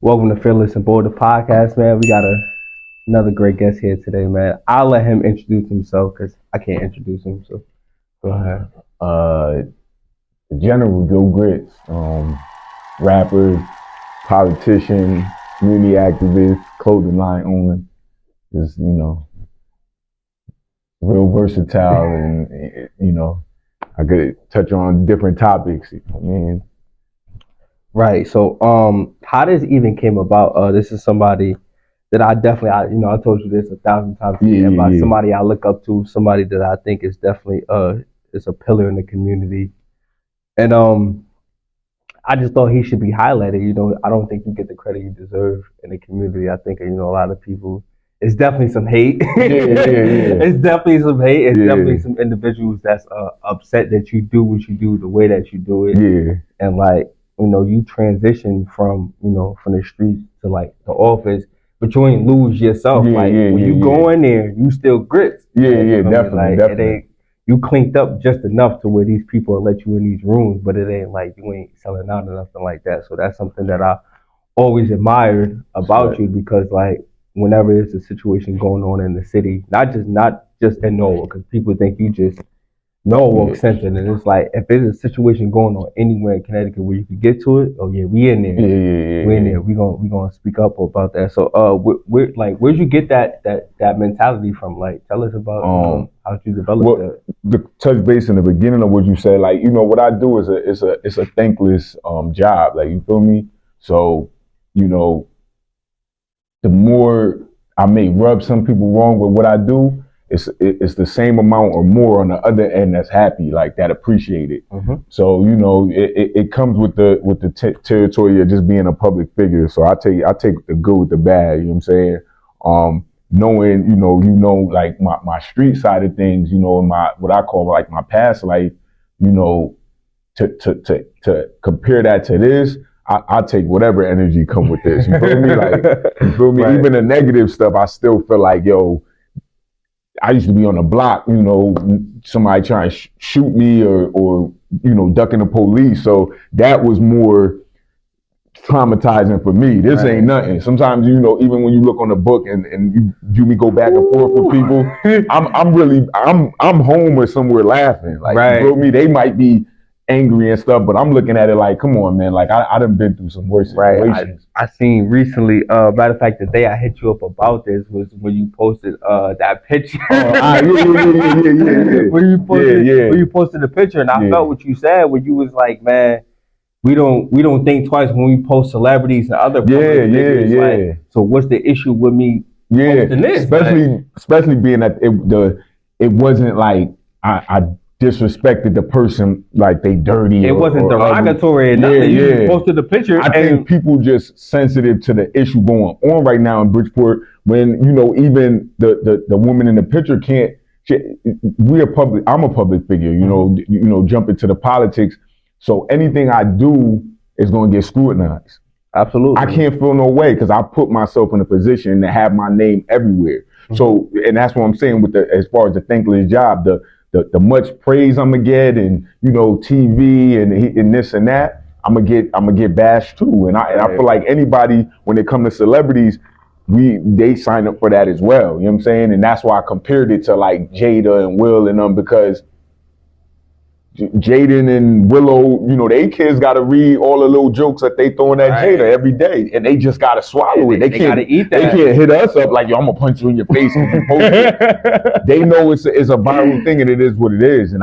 Welcome to Fearless and Bold, the podcast, man. We got another great guest here today, man. I'll let him introduce himself because I can't introduce him. So go ahead. Uh, General Joe Grits, rapper, politician, community activist, clothing line owner. Just real versatile, and I could touch on different topics. I mean, Right. So, how this even came about? This is somebody that I definitely, I told you this 1,000 times, about yeah. somebody I look up to, somebody that I think is definitely is a pillar in the community, and I just thought he should be highlighted. I don't think you get the credit you deserve in the community. I think a lot of people. It's definitely some hate. Yeah. It's definitely some hate. It's Yeah. definitely some individuals that's upset that you do what you do the way that you do it. Yeah. And like you transition from from the streets to like the office, but you ain't lose yourself. When you go in there, you still grits. Definitely, Like definitely. it ain't you cleaned up just enough to where these people will let you in these rooms, but it ain't like you ain't selling out or nothing like that. So that's something that I always admired about you because like whenever there's a situation going on in the city, not just in Norwalk, because people think you just Norwalk centered, and it's like if there's a situation going on anywhere in Connecticut where you could get to it, oh yeah, we in there, we in there, we gonna speak up about that. So where'd you get that mentality from? Like tell us about how you developed that. The touch base in the beginning of what you said, like what I do is it's a thankless job, like you feel me. So the more I may rub some people wrong with what I do, it's the same amount or more on the other end that's happy, like that appreciate it. So it comes with the territory of just being a public figure. So I take the good with the bad. You know what I'm saying? Knowing like my street side of things. My what I call like my past life. To compare that to this. I take whatever energy come with this. You feel me? Like, you feel me? Right. Even the negative stuff, I still feel like, yo, I used to be on the block, somebody trying to shoot me or ducking the police. So that was more traumatizing for me. This ain't nothing. Sometimes, even when you look on the book and you go back and forth with people, I'm home or somewhere laughing. Like, you feel me? They might be angry and stuff, but I'm looking at it like, come on, man. Like I done been through some worse situations. I seen recently, matter of fact, the day I hit you up about this was when you posted that picture. When you posted the picture, and I felt what you said when you was like, man, we don't think twice when we post celebrities and other public figures. Like, so what's the issue with me posting this? Especially being that it wasn't like I disrespected the person like they dirty. It wasn't derogatory or nothing. You posted the picture. I think people just sensitive to the issue going on right now in Bridgeport. When even the woman in the picture can't. I'm a public figure. Jump into the politics. So anything I do is going to get scrutinized. Absolutely. I can't feel no way because I put myself in a position to have my name everywhere. So, and that's what I'm saying with as far as the thankless job, the much praise I'm gonna get, and TV and this and that, I'm gonna get bashed too. And I feel like anybody, when it comes to celebrities, they sign up for that as well. You know what I'm saying? And that's why I compared it to like Jada and Will and them, because Jaden and Willow, they kids got to read all the little jokes that they throwing at Jada every day, and they just got to swallow it. They can't eat that. They can't hit us up like, yo, I'm gonna punch you in your face if you post it. They know it's a viral thing, and it is what it is. And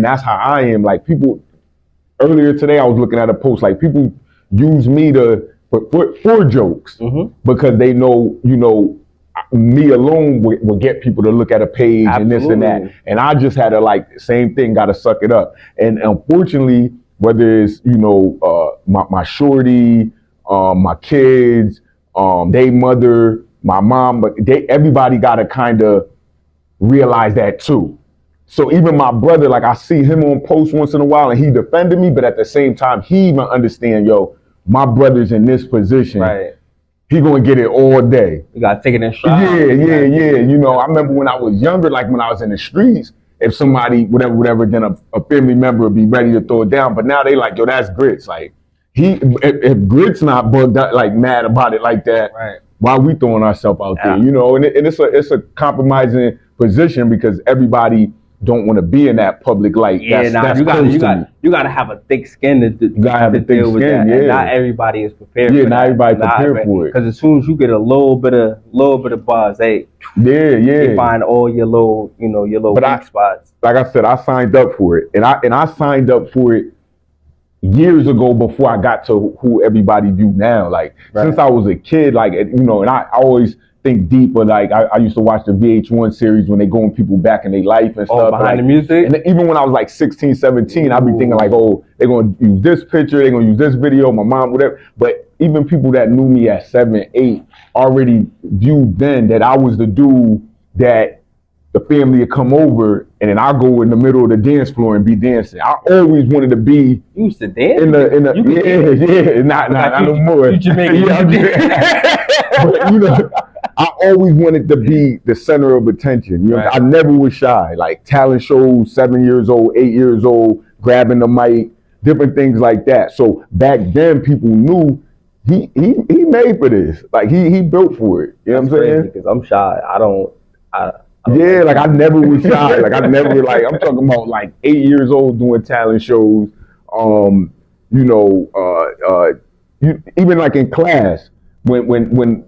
that's how I am. Like, people earlier today, I was looking at a post, like, people use me for jokes because they know, me alone will get people to look at a page. Absolutely. And this and that. And I just had to, like, same thing, got to suck it up. And unfortunately, whether it's, my shorty, my kids, they mother, my mom, but everybody got to kind of realize that too. So even my brother, like, I see him on posts once in a while and he defended me, but at the same time, he even understand, yo, my brother's in this position. Right. He gonna get it all day. You gotta take it in stride. Yeah. I remember when I was younger, like when I was in the streets, if somebody, whatever, then a family member would be ready to throw it down. But now they like, yo, that's grits. Like, if Grit's not bugged out, like mad about it like that, right? Why we throwing ourselves out there, you know? And it's a compromising position because everybody don't want to be in that public light. Yeah, that's you got to have a thick skin to deal with that. Yeah. And not everybody is prepared. Yeah, for not that. everybody prepared for it. Because as soon as you get a little bit of buzz, hey, you find all your little weak spots. Like I said, I signed up for it, and I signed up for it years ago before I got to who everybody view now. Like since I was a kid, like and I always think deeper. Like I used to watch the VH1 series when they going people back in their life and stuff. Behind the music. And even when I was like 16, 17, I'd be thinking like, oh, they're gonna use this picture, they're gonna use this video, my mom, whatever. But even people that knew me at 7, 8 already viewed then that I was the dude that the family would come over, and then I go in the middle of the dance floor and be dancing. I always wanted to be. You used to dance in the not no more. You Jamaican. But I always wanted to be the center of attention. I never was shy. Like talent shows, 7 years old, 8 years old, grabbing the mic, different things like that. So back then, people knew he made for this. Like he built for it. You know what I'm saying? Because I'm shy. I don't like I never was shy. Like I never I'm talking about like 8 years old doing talent shows. Even like in class when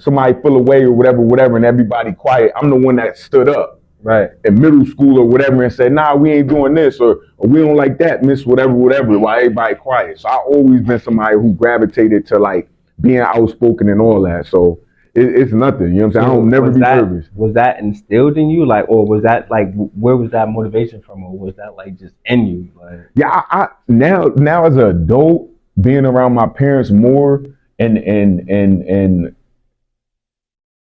somebody fell away or whatever and everybody quiet, I'm the one that stood up. Right. In middle school or whatever and said, nah, we ain't doing this or we don't like that, miss whatever, while everybody quiet. So I always been somebody who gravitated to like being outspoken and all that. So it's nothing, you know what I'm saying? I don't never be nervous. Was that instilled in you, like, or was that like, where was that motivation from, or was that like just in you? Like, yeah, I now as an adult, being around my parents more and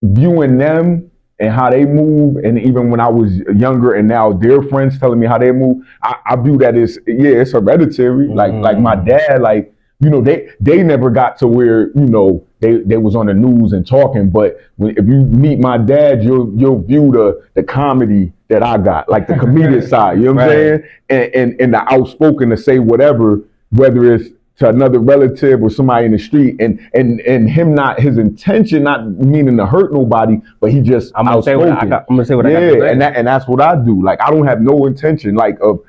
viewing them and how they move, and even when I was younger, and now their friends telling me how they move, I view that as it's hereditary. Like my dad, like they never got to where they was on the news and talking, but if you meet my dad, you'll view the comedy that I got, like the comedic side, you know what I'm saying? And the outspoken to say whatever, whether it's to another relative or somebody in the street, and him not, his intention not meaning to hurt nobody, but he just I'm gonna say what I got to say. And that's what I do. Like I don't have no intention like of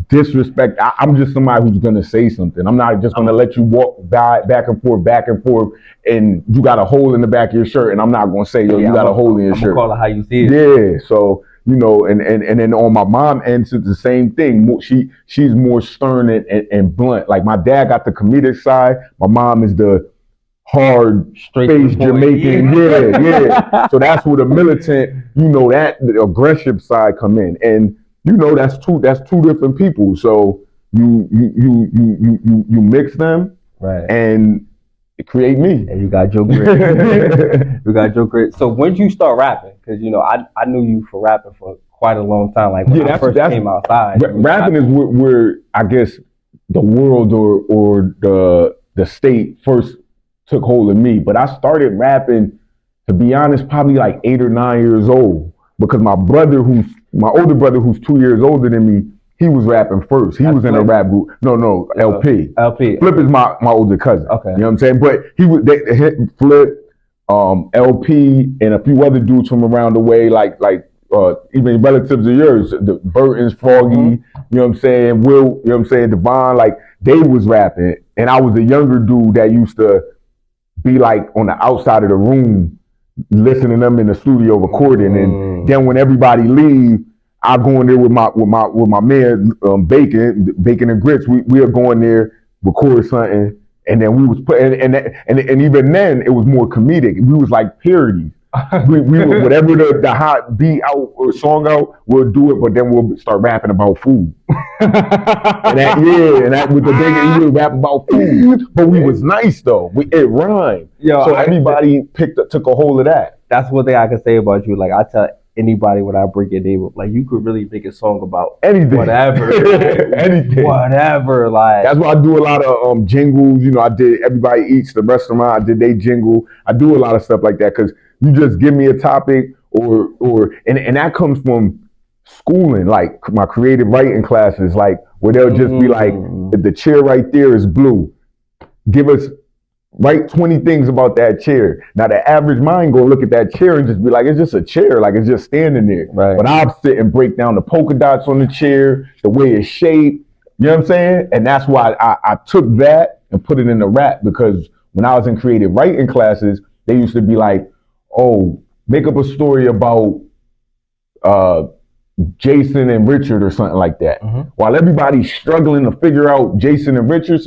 disrespect. I'm just somebody who's gonna say something. I'm not just gonna let you walk back and forth, and you got a hole in the back of your shirt, and I'm not gonna say, you got a hole in your shirt. I'm gonna call it how you see it. Yeah, so and then on my mom end, it's the same thing. She's more stern and blunt. Like my dad got the comedic side. My mom is the hard, straight-faced Jamaican. Yeah. So that's where the militant, the aggressive side come in, and that's two different people. So you mix them, right, and it create me. And you got your grit. So when did you start rapping? Because I knew you for rapping for quite a long time. Like when I first came outside. Rapping is where I guess the world or the state first took hold of me. But I started rapping, to be honest, probably like 8 or 9 years old, because my older brother who's 2 years older than me, he was rapping first. He was in a rap group. No, LP. Flip is my older cousin. Okay. You know what I'm saying? But they hit Flip, LP, and a few other dudes from around the way, like even relatives of yours, the Burtons, Froggy, you know what I'm saying, Will, you know what I'm saying, Devon, like they was rapping. And I was a younger dude that used to be like on the outside of the room, listening to them in the studio recording. And then when everybody leave, I go in there with my man Bacon and Grits. We are going there, record something, and then we was and even then it was more comedic. We was like parodies. we would, whatever the hot beat out or song out, we'll do it, but then we'll start rapping about food. and that with the Bacon, we would rap about food. But we was nice though. It rhymed. So everybody took a hold of that. That's one thing I can say about you. Like I tell anybody when I bring your name up, like you could really make a song about anything, whatever, anything, whatever. Like that's why I do a lot of jingles. I did Everybody Eats, the restaurant. I did they jingle. I do a lot of stuff like that because you just give me a topic, and that comes from schooling, like my creative writing classes, like where they'll just be like, the chair right there is blue. give us, write 20 things about that chair. Now the average mind gonna look at that chair and just be like, it's just a chair, like it's just standing there. Right. But I'll sit and break down the polka dots on the chair, the way it's shaped. You know what I'm saying? And that's why I took that and put it in the rap, because when I was in creative writing classes, they used to be like, oh, make up a story about Jason and Richard or something like that. While everybody's struggling to figure out Jason and Richard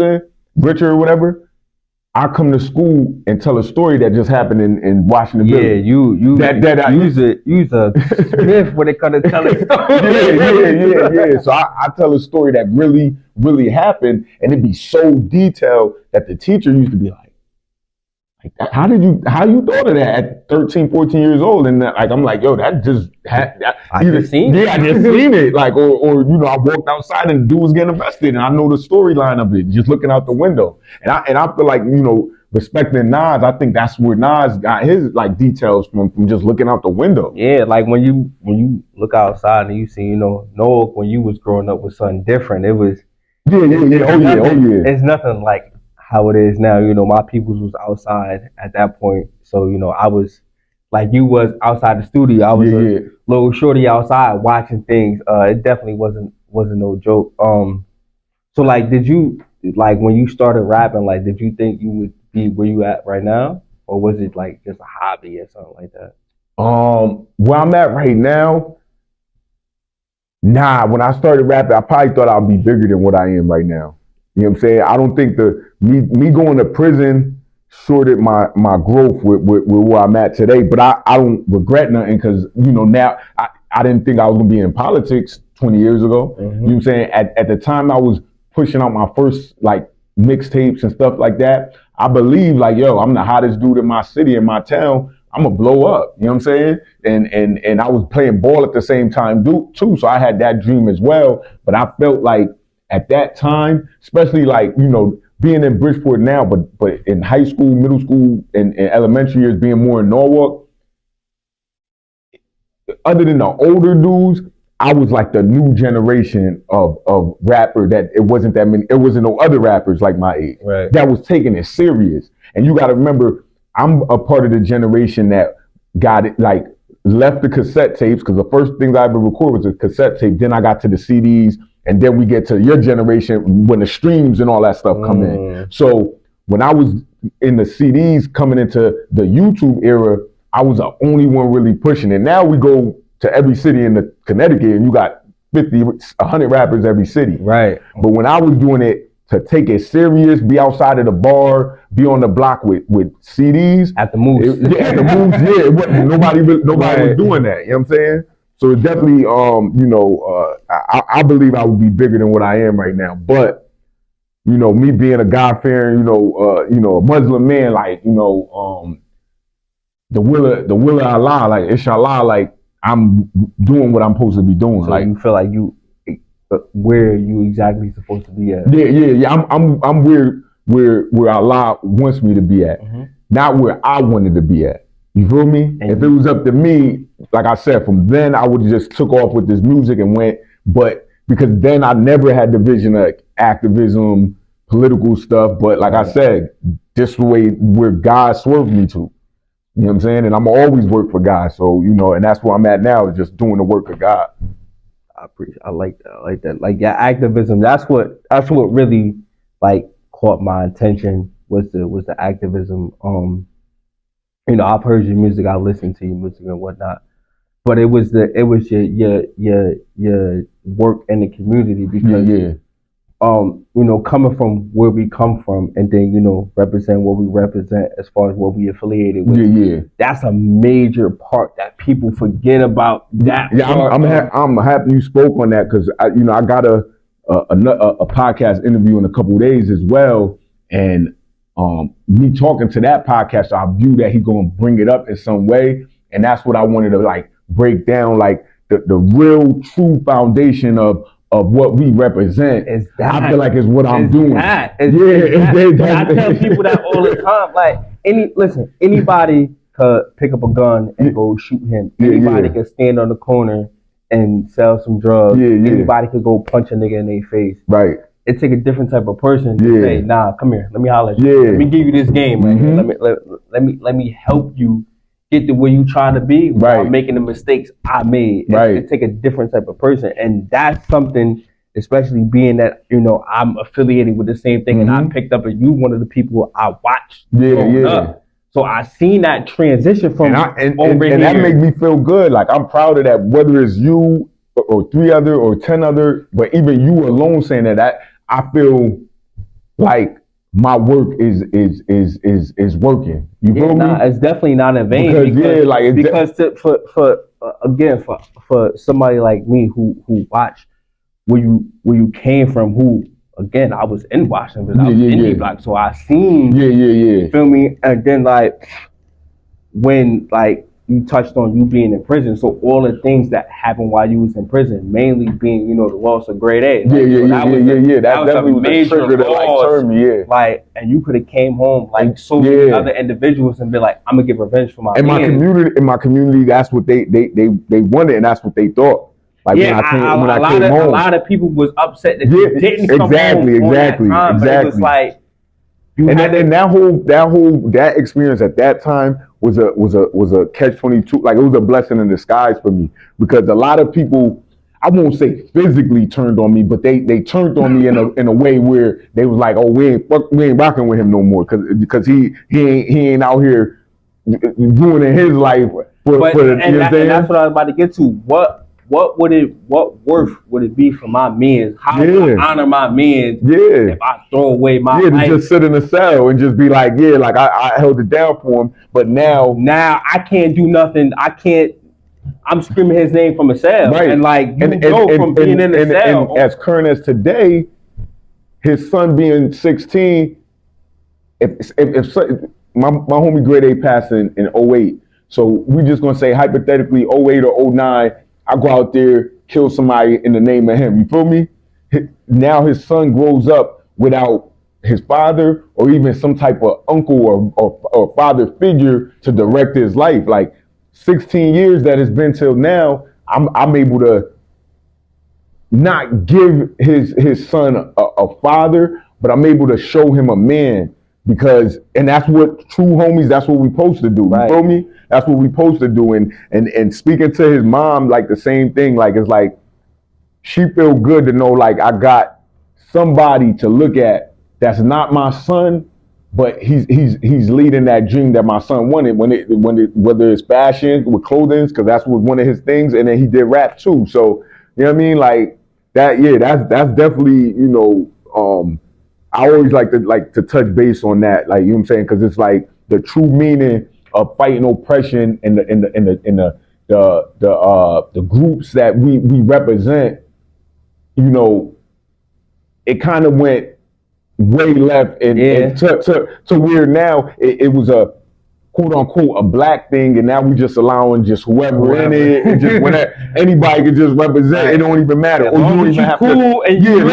or whatever, I come to school and tell a story that just happened in Washington. Yeah, you use a Smith when it comes to telling stories. Yeah. So I tell a story that really happened, and it'd be so detailed that the teacher used to be like, how you thought of that at 13, 14 years old? And like, I'm like, yo, that just I just seen it. Yeah, I just seen it. Like, or I walked outside and the dude was getting arrested, and I know the storyline of it just looking out the window. And I feel like, respecting Nas, I think that's where Nas got his like details from just looking out the window. Yeah, like when you look outside and you see, Noah when you was growing up was something different. It was Oh yeah. It's nothing like how it is now. My peoples was outside at that point, so I was like you was outside the studio. I was a little shorty outside watching things. It definitely wasn't no joke. So like, did you like when you started rapping? Like, did you think you would be where you at right now, or was it like just a hobby or something like that? Where I'm at right now, nah. When I started rapping, I probably thought I'd be bigger than what I am right now. You know what I'm saying? I don't think me going to prison shorted my growth with where I'm at today. But I don't regret nothing, because now I didn't think I was gonna be in politics 20 years ago. You know what I'm saying? At the time I was pushing out my first like mixtapes and stuff like that, I believe like, yo, I'm the hottest dude in my city, in my town. I'm gonna blow up. You know what I'm saying? And I was playing ball at the same time too. So I had that dream as well. But I felt like at that time, especially like, being in Bridgeport now, but in high school, middle school, and elementary years, being more in Norwalk, other than the older dudes, I was like the new generation of rapper that it wasn't no other rappers like my age that was taking it serious. And you got to remember, I'm a part of the generation that got it, like left the cassette tapes, because the first thing I ever recorded was a cassette tape. Then I got to the CDs, and then we get to your generation when the streams and all that stuff come in. So when I was in the CDs coming into the YouTube era, I was the only one really pushing it. Now we go to every city in the Connecticut, and you got 50, 100 rappers every city. Right. But when I was doing it to take it serious, be outside of the bar, be on the block with CDs. At the moves. At the moves, yeah. It wasn't, nobody was doing that. You know what I'm saying? So it definitely, I believe I would be bigger than what I am right now. But, me being a God-fearing, a Muslim man, like, the will of Allah, like, inshallah, like, I'm doing what I'm supposed to be doing. So like, you feel like you where you exactly supposed to be at? Yeah. I'm where Allah wants me to be at, not where I wanted to be at. You feel me? And if it was up to me, like I said, from then I would have just took off with this music and went. But because then I never had the vision of activism, political stuff. But like I said, this is the way where God swerved me to. You know what I'm saying? And I'm always work for God. So, and that's where I'm at now, is just doing the work of God. I like that. Like, yeah, activism. That's what really like caught my attention was the activism. I've heard your music, I listened to your music and whatnot, but it was your work in the community, because coming from where we come from, and then represent what we represent as far as what we affiliated with. That's a major part that people forget about. That I'm happy you spoke on that, because I got a podcast interview in a couple of days as well, and me talking to that podcast, I view that he's gonna bring it up in some way, and that's what I wanted to like break down, like the real true foundation of what we represent. I feel like it's what I'm doing. I tell people that all the time. Like, anybody could pick up a gun and go shoot him. Anybody could stand on the corner and sell some drugs. Anybody could go punch a nigga in their face. Right. it take a different type of person to say, nah, come here, let me holler at you. Let me give you this game right here. Let me help you get to where you trying to be without making the mistakes I made. It take a different type of person, and that's something, especially being that, you know, I'm affiliated with the same thing, and I picked up, and you one of the people I watched growing up. So I seen that transition from and that make me feel good. Like, I'm proud of that, whether it's you or 3 other or 10 other, but even you alone saying that, I feel like my work is working. You feel me? It's definitely not in vain, because for somebody like me who watched where you came from, who, again, I was in Washington, I was in D-Block, so I seen, feel me? And then, like, when, like, you touched on you being in prison, so all the things that happened while you was in prison, mainly being, you know, the loss of grade A. That was a major loss. Like, and you could have came home like so many other individuals and be like, I'm gonna get revenge for my man. In my community, that's what they wanted, and that's what they thought. Like, when I came home, a lot of people was upset that you didn't come home on that time, but it was like, that experience at that time was a catch-22. Like, it was a blessing in disguise for me, because a lot of people, I won't say physically turned on me, but they turned on me in a way where they was like, oh, we ain't rocking with him no more, because he ain't out here ruining his life. And that's what I was about to get to. What worth would it be for my men? How would I honor my men if I throw away my life? To just sit in a cell and just be like, like I held it down for him, but now I can't do nothing. I'm screaming his name from a cell, and like from being in the cell. And as current as today, his son being 16, if my homie grade A passed in 08, so we just gonna say hypothetically 08 or 09. I go out there, kill somebody in the name of him. You feel me? Now his son grows up without his father or even some type of uncle or father figure to direct his life. Like, 16 years that it's been till now, I'm able to not give his son a father, but I'm able to show him a man, and that's what true homies, that's what we supposed to do. You feel me? That's what we supposed to do. And speaking to his mom, like, the same thing. Like, it's like, she feel good to know, like, I got somebody to look at that's not my son, but he's leading that dream that my son wanted, whether it's fashion with clothing, because that's one of his things, and then he did rap too. So, you know what I mean? Like, that's definitely, you know, I always like to touch base on that, like, you know what I'm saying, because it's like the true meaning of fighting oppression in the groups that we represent. You know, it kind of went way left and to where now it was a quote unquote a black thing, and now we just allowing just whoever in it, and just whenever anybody can just represent. It don't even matter. Or you don't even have cool to. And you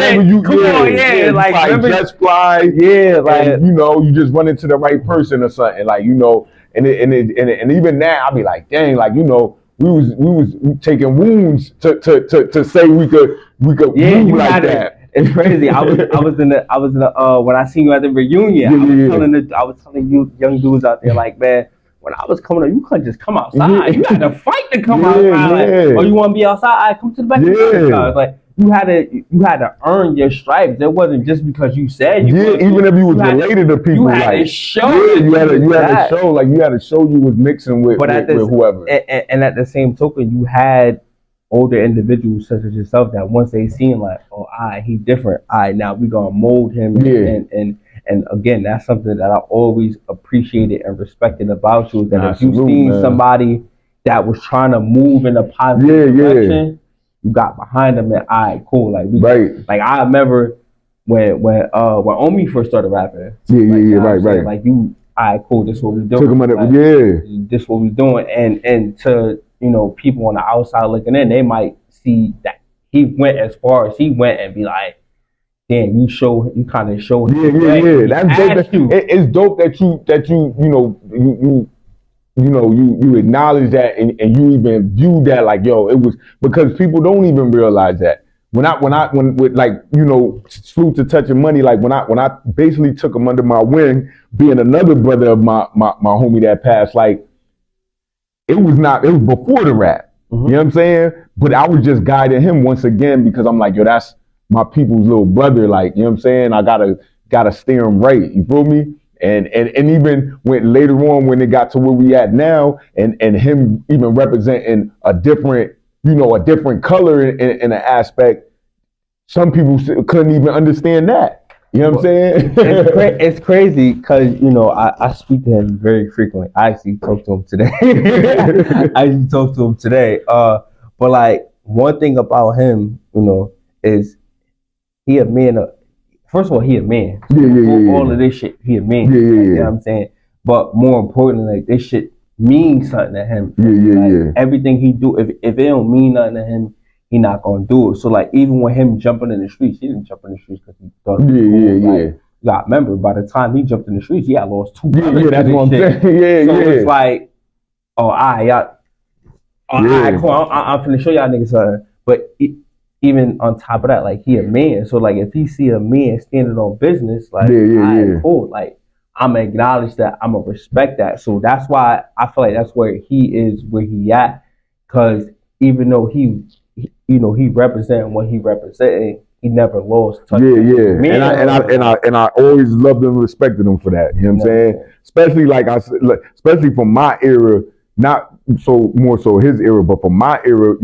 like just fly. Like, you know, you just run into the right person or something. Like, you know, and even now I'll be like, dang, like, you know, we was taking wounds to say we could move like that. It's crazy. I was in the when I seen you at the reunion, I was telling you young dudes out there, like, man, when I was coming up, you couldn't just come outside. You had to fight to come outside. Like, oh, you want to be outside? Come to the back of the car. Like, you had to earn your stripes. It wasn't just because you said you. Even if you was related to people, you had to show. You had to show. Like, you had to show you was mixing with whoever. And at the same token, you had older individuals such as yourself that once they seen, like, oh, he different. Now we gonna mold him. And again, that's something that I always appreciated and respected about you. Is that if you seen somebody that was trying to move in a positive direction, you got behind them and cool. Like, like, I remember when Omi first started rapping. Right. Like, you, cool. This what we doing. Took him under, This what we doing, and to, you know, people on the outside looking in, they might see that he went as far as he went and be like, damn, you kind of showed him. That's dope. It's dope that you acknowledge that and you even view that like, yo, it was, because people don't even realize that when with like, salute to touching money, like when I basically took him under my wing, being another brother of my homie that passed, like it was before the rap. You know what I'm saying? But I was just guiding him once again because I'm like, yo, that's my people's little brother. Like, you know what I'm saying? I gotta steer him right. You feel me? And even when later on when it got to where we at now, and him even representing a different color in an aspect, some people couldn't even understand that. You know what I'm saying? It's crazy because, I speak to him very frequently. I actually talked to him today. But like one thing about him, is he a man. First of all, he a man. All of this shit, he a man. You know what I'm saying? But more importantly, like this shit means something to him. Everything he do, if it don't mean nothing to him, he not gonna do it. So like even with him jumping in the streets, he didn't jump in the streets because he thought it was cool. You gotta remember, by the time he jumped in the streets, he had lost 2 brothers. That's what I'm saying. So it's like, cool. I'm finna show y'all niggas something. But even on top of that, like he a man. So like if he see a man standing on business, like cool. Like I'ma acknowledge that, I'ma respect that. So that's why I feel like that's where he is, where he at. Cause even though he representing what he representing, he never lost touch. And I always loved and respected him for that. You know what I'm saying? Especially like especially from my era, not so more so his era, but from my era,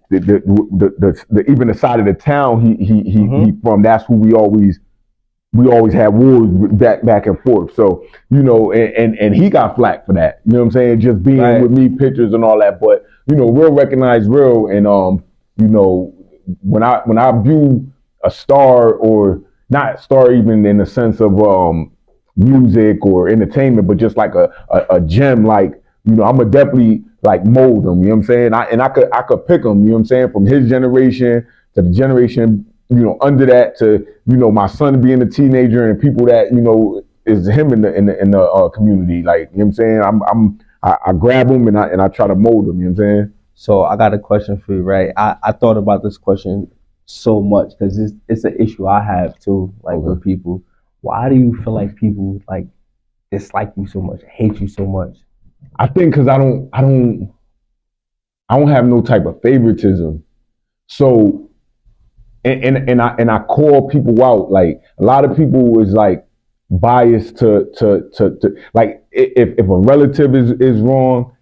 the even the side of the town he from, that's who we always had wars back and forth. So, and he got flack for that. You know what I'm saying? Just being with me, pictures and all that. But, real recognize real. And, when I view a star, or not star even in the sense of music or entertainment, but just like a gem, like, I'ma definitely like mold them. You know what I'm saying? I could pick them. You know what I'm saying? From his generation to the generation under that, to my son being a teenager, and people that is him in the community. Like, you know what I'm saying? I grab them and I try to mold them. You know what I'm saying? So I got a question for you, right? I thought about this question so much because it's an issue I have too, like with people. Why do you feel like people like dislike you so much, hate you so much? I think because I don't have no type of favoritism. So and I call people out. Like a lot of people is like biased to like if a relative is wrong,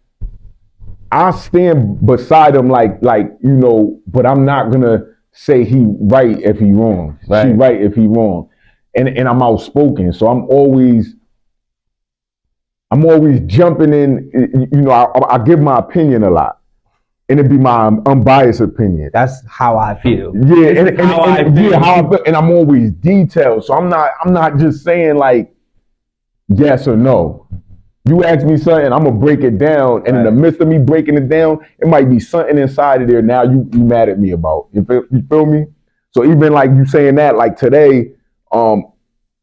I stand beside them but I'm not gonna say he right if he wrong. She right if he wrong. And I'm outspoken. So I'm always jumping in, I give my opinion a lot. And it'd be my unbiased opinion. That's how I feel. Yeah, and I'm always detailed. So I'm not just saying like yes or no. You ask me something, I'm gonna break it down, and in the midst of me breaking it down, it might be something inside of there now you mad at me about. You feel me? So even like you saying that, like today, I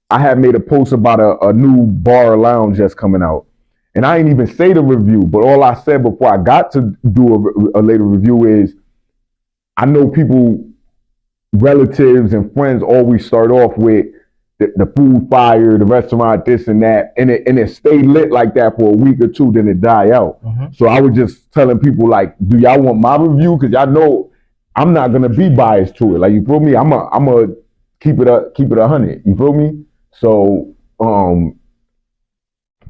had made a post about a new bar lounge that's coming out. And I ain't even say the review, but all I said before I got to do a later review is, I know people, relatives and friends always start off with the food fire, the restaurant, this and that, and it stay lit like that for a week or two, then it die out. So I was just telling people like, do y'all want my review? Because y'all know I'm not gonna be biased to it. Like, you feel me? I'm a keep it 100. You feel me? So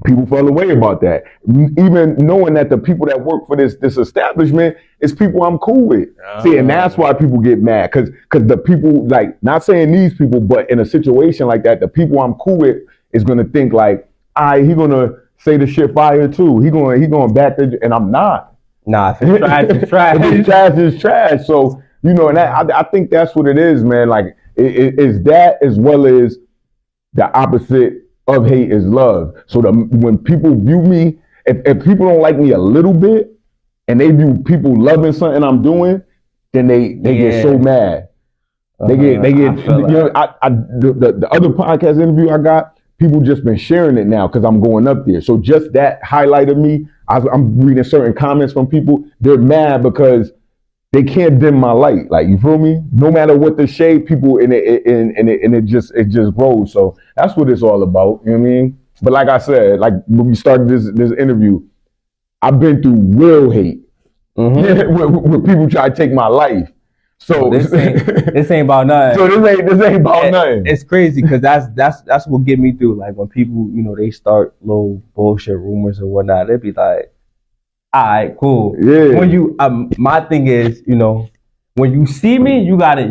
people fell away about that. Even knowing that the people that work for this establishment is people I'm cool with. See, and that's why people get mad. Cause the people, like, not saying these people, but in a situation like that, the people I'm cool with is gonna think like, he gonna say the shit fire too. He gonna back the, and I'm not. Nah, if it's trash, it's trash. If it's trash, it's trash. So, and I think that's what it is, man. Like, it's that as well as the opposite of hate is love. So when people view me, if people don't like me a little bit, and they view people loving something I'm doing, then they get so mad. They get the other podcast interview I got, people just been sharing it now because I'm going up there. So just that highlighted me. I'm reading certain comments from people. They're mad because they can't dim my light. Like, you feel me? No matter what the shade, people and it just grows. So that's what it's all about. You know what I mean? But like I said, like when we started this interview, I've been through real hate. When people try to take my life. So this ain't about nothing. So this ain't about nothing. It's crazy because that's what get me through. Like when people, they start little bullshit rumors or whatnot, they'd be like, all right, cool. Yeah. When you my thing is, when you see me, you gotta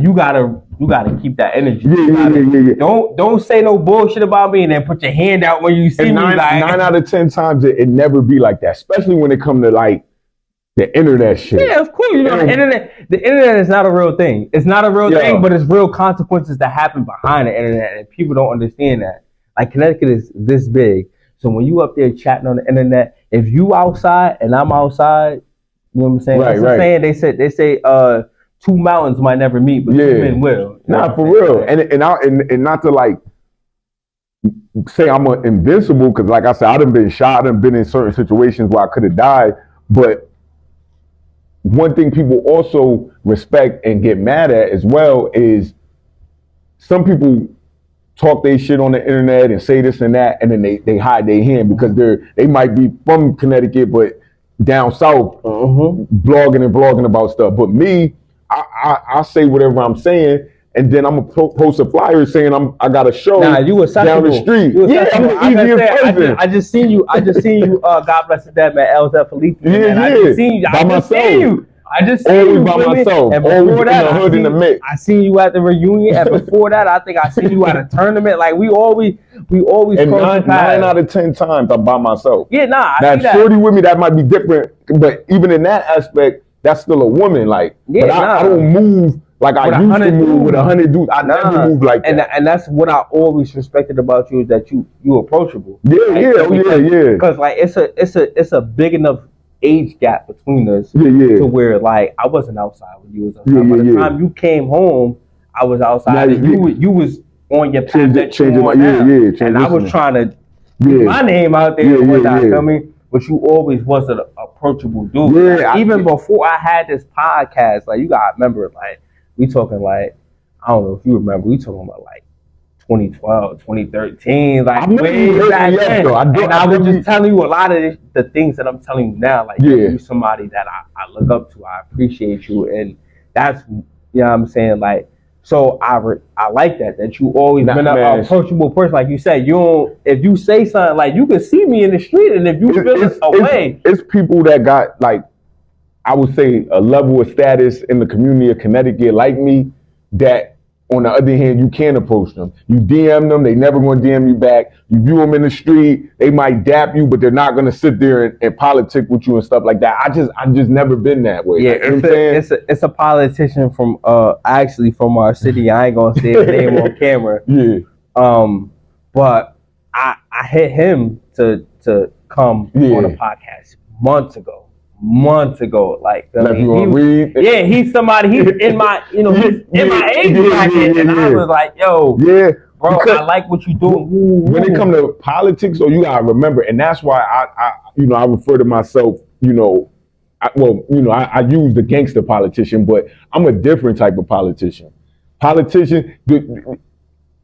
keep that energy. Yeah. Don't say no bullshit about me and then put your hand out when you see me. Nine out of 10 times it never be like that, especially when it come to like the internet shit. Yeah, of course. The internet is not a real thing. It's not a real thing, but it's real consequences that happen behind the internet, and people don't understand that. Like Connecticut is this big, so when you up there chatting on the internet, if you outside and I'm outside, you know what I'm saying? Right. They say two mountains might never meet, but two men will. Nah, for real. And not to like say I'm invincible, because like I said, I done been shot and been in certain situations where I could have died, but one thing people also respect and get mad at as well is some people talk their shit on the internet and say this and that, and then they hide their hand because they might be from Connecticut but down south blogging about stuff. But me, I say whatever I'm saying, and then I'm gonna post a flyer saying I got a show down the street. I'm the easiest person. I just seen you. God bless his dad, man. LZ Felipe. I just seen you. I just seen you by myself. And before that, in the hood in the mix. I seen you at the reunion, and before that, I think I seen you at a tournament. Like we always. And 9 out of 10 times I'm by myself. Yeah, nah. Now, shorty with me, that might be different, but even in that aspect, that's still a woman. Like, I don't move like I used to move with 100 dudes. I never move like that. And that's what I always respected about you, is that you approachable. Yeah. Because like it's a big enough age gap between us to where like I wasn't outside when you was outside. By the time you came home, I was outside. And you was on your path and I was trying to get my name out there and whatnot. Feel me? But you always was an approachable dude. Even before I had this podcast, like you gotta remember, like we talking like, I don't know if you remember, we talking about like 2012, 2013, like way back then. And I was just telling you a lot of the things that I'm telling you now. Like you're somebody that I look up to. I appreciate you, and that's, you know what I'm saying, like. So I like that you always been an approachable person. Like you said, if you say something, like you can see me in the street, and if you feel away. It's people that got, like, I would say, a level of status in the community of Connecticut like me, that on the other hand, you can't approach them. You DM them, they never going to DM you back. You view them in the street, they might dap you, but they're not going to sit there and politic with you and stuff like that. I just never been that way. Yeah, it's a politician from actually from our city. I ain't gonna say his name on camera. But I hit him to come on a podcast months ago, like he's somebody, he's in my he's in my age bracket, and I was like, yo, bro, I like what you doing. When it comes to politics, you gotta remember, and that's why I refer to myself, I use the gangster politician, but I'm a different type of politician.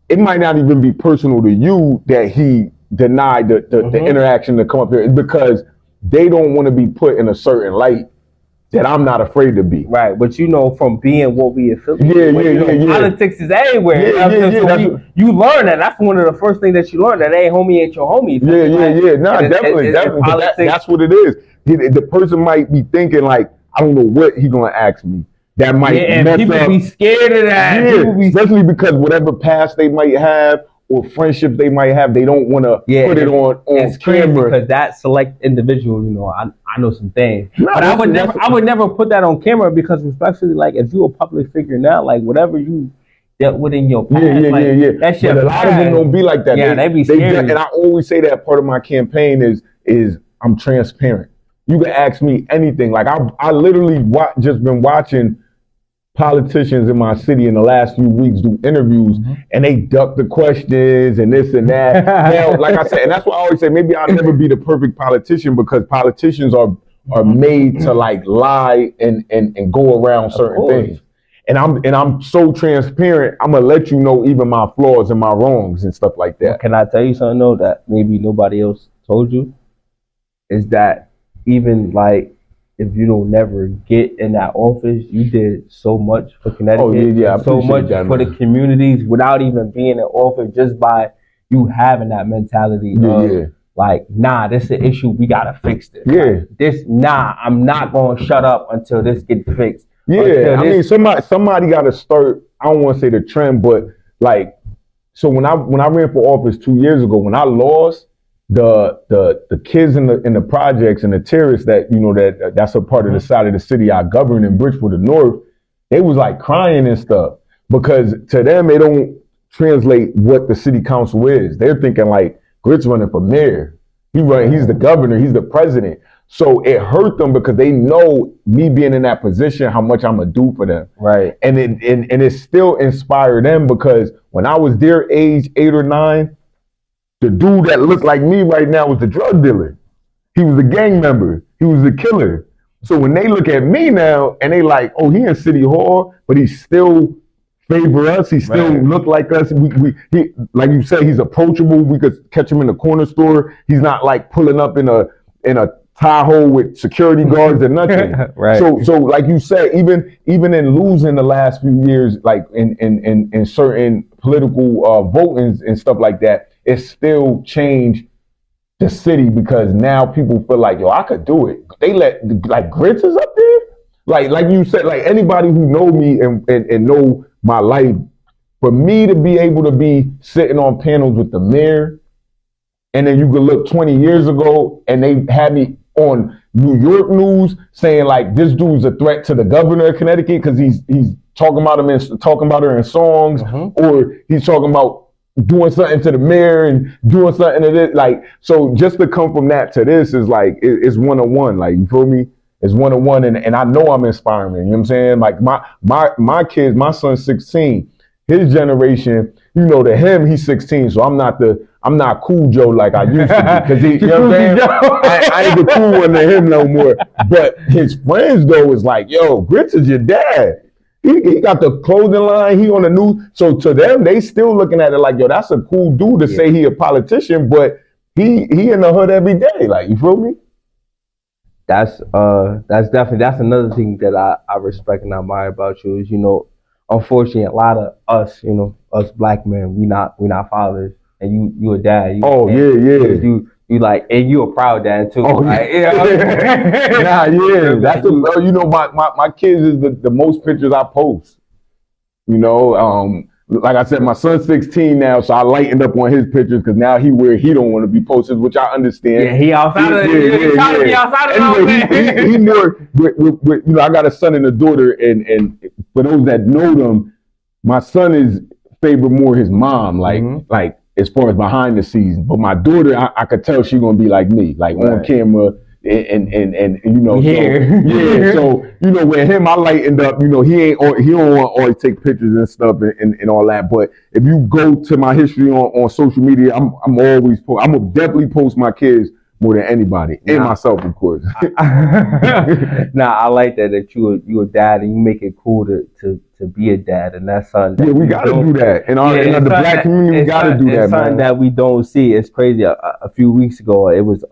It might not even be personal to you that he denied the interaction to come up here, because they don't want to be put in a certain light that I'm not afraid to be. Right, but from being what we affiliate politics is everywhere. You learn that. That's one of the first things that you learn, that homie ain't your homie. No, definitely. That's what it is. The person might be thinking like, I don't know what he gonna ask me. That might mess people up. Be scared of that. Especially because whatever past they might have or friendship they might have, they don't want to put it on camera. Because that select individual, I know some things. But I would never put that on camera, because especially like if you're a public figure now, like whatever you dealt with in your past, that shit. But a lot of them don't be like that. Yeah, they be scared. And I always say that part of my campaign is I'm transparent. You can ask me anything. Like I literally just been watching politicians in my city in the last few weeks do interviews, and they duck the questions and this and that. Now, like I said, and that's why I always say maybe I'll never be the perfect politician, because politicians are are made to like lie and go around certain things. And I'm so transparent. I'm gonna let you know even my flaws and my wrongs and stuff like that. Well, can I tell you something though that maybe nobody else told you? Is that even like if you don't never get in that office, you did so much for Connecticut. Oh yeah, so much that, for the communities without even being in office, just by you having that mentality of like, nah, this is an issue, we gotta fix this. Yeah. Like, I'm not gonna shut up until this gets fixed. Yeah, I mean somebody gotta start, I don't wanna say the trend, but like, so when I ran for office 2 years ago, when I lost, the kids in the projects and the terrace that that's a part of the side of the city I govern in Bridgeport, the North, they was like crying and stuff because to them they don't translate what the city council is. They're thinking like Grit's running for mayor. He's the governor, he's the president. So it hurt them because they know me being in that position, how much I'm gonna do for them. Right. And it still inspired them because when I was their age, 8 or 9, the dude that looked like me right now was the drug dealer. He was a gang member. He was a killer. So when they look at me now and they like, oh, he in City Hall, but he still favor us. He still look like us. He, like you said, he's approachable. We could catch him in the corner store. He's not like pulling up in a Tahoe with security guards or nothing. Right. So like you said, even in losing the last few years, like in certain political votings and stuff like that, it still changed the city because now people feel like, yo, I could do it. They let like Grits is up there. Like you said, like anybody who know me and know my life, for me to be able to be sitting on panels with the mayor, and then you could look 20 years ago and they had me on New York news saying like this dude's a threat to the governor of Connecticut because he's talking about her in songs, or he's talking about doing something to the mayor and doing something to this. Like, so just to come from that to this is like it's 101. Like, you feel me? It's 101, and I know I'm inspiring. You know what I'm saying? Like my kids, my son's 16. His generation, you know, to him he's 16, so I'm not cool Joe like I used to be. Because you know what I'm saying? I ain't the cool one to him no more. But his friends though is like, yo, Grits is your dad. He got the clothing line, he on the news. So to them, they still looking at it like, yo, that's a cool dude to say he a politician, but he in the hood every day. Like, you feel me? That's another thing that I respect and admire about you is, you know, unfortunately a lot of us, you know, us black men, we not fathers, and you a dad. You like, and you a proud dad too. Oh, like, yeah. That's you know, my kids is the most pictures I post. You know, like I said, my son's 16 now, so I lightened up on his pictures because now he don't want to be posted, which I understand. Yeah, he outside of it. Trying to be outside of anyway, he more with, you know, I got a son and a daughter, and for those that know them, my son is favor more his mom, like as far as behind the scenes. But my daughter, I could tell she's gonna be like me, like on camera. And you know, so you know, with him I lightened up. You know, he don't want to always take pictures and stuff and all that. But if you go to my history on social media, I'm gonna definitely post my kids more than anybody, and myself, of course. Nah, I like that you a dad and you make it cool to be a dad, and that's something that we gotta do that. In the black community, we gotta do that, man. Something that we don't see. It's crazy. A few weeks ago, it was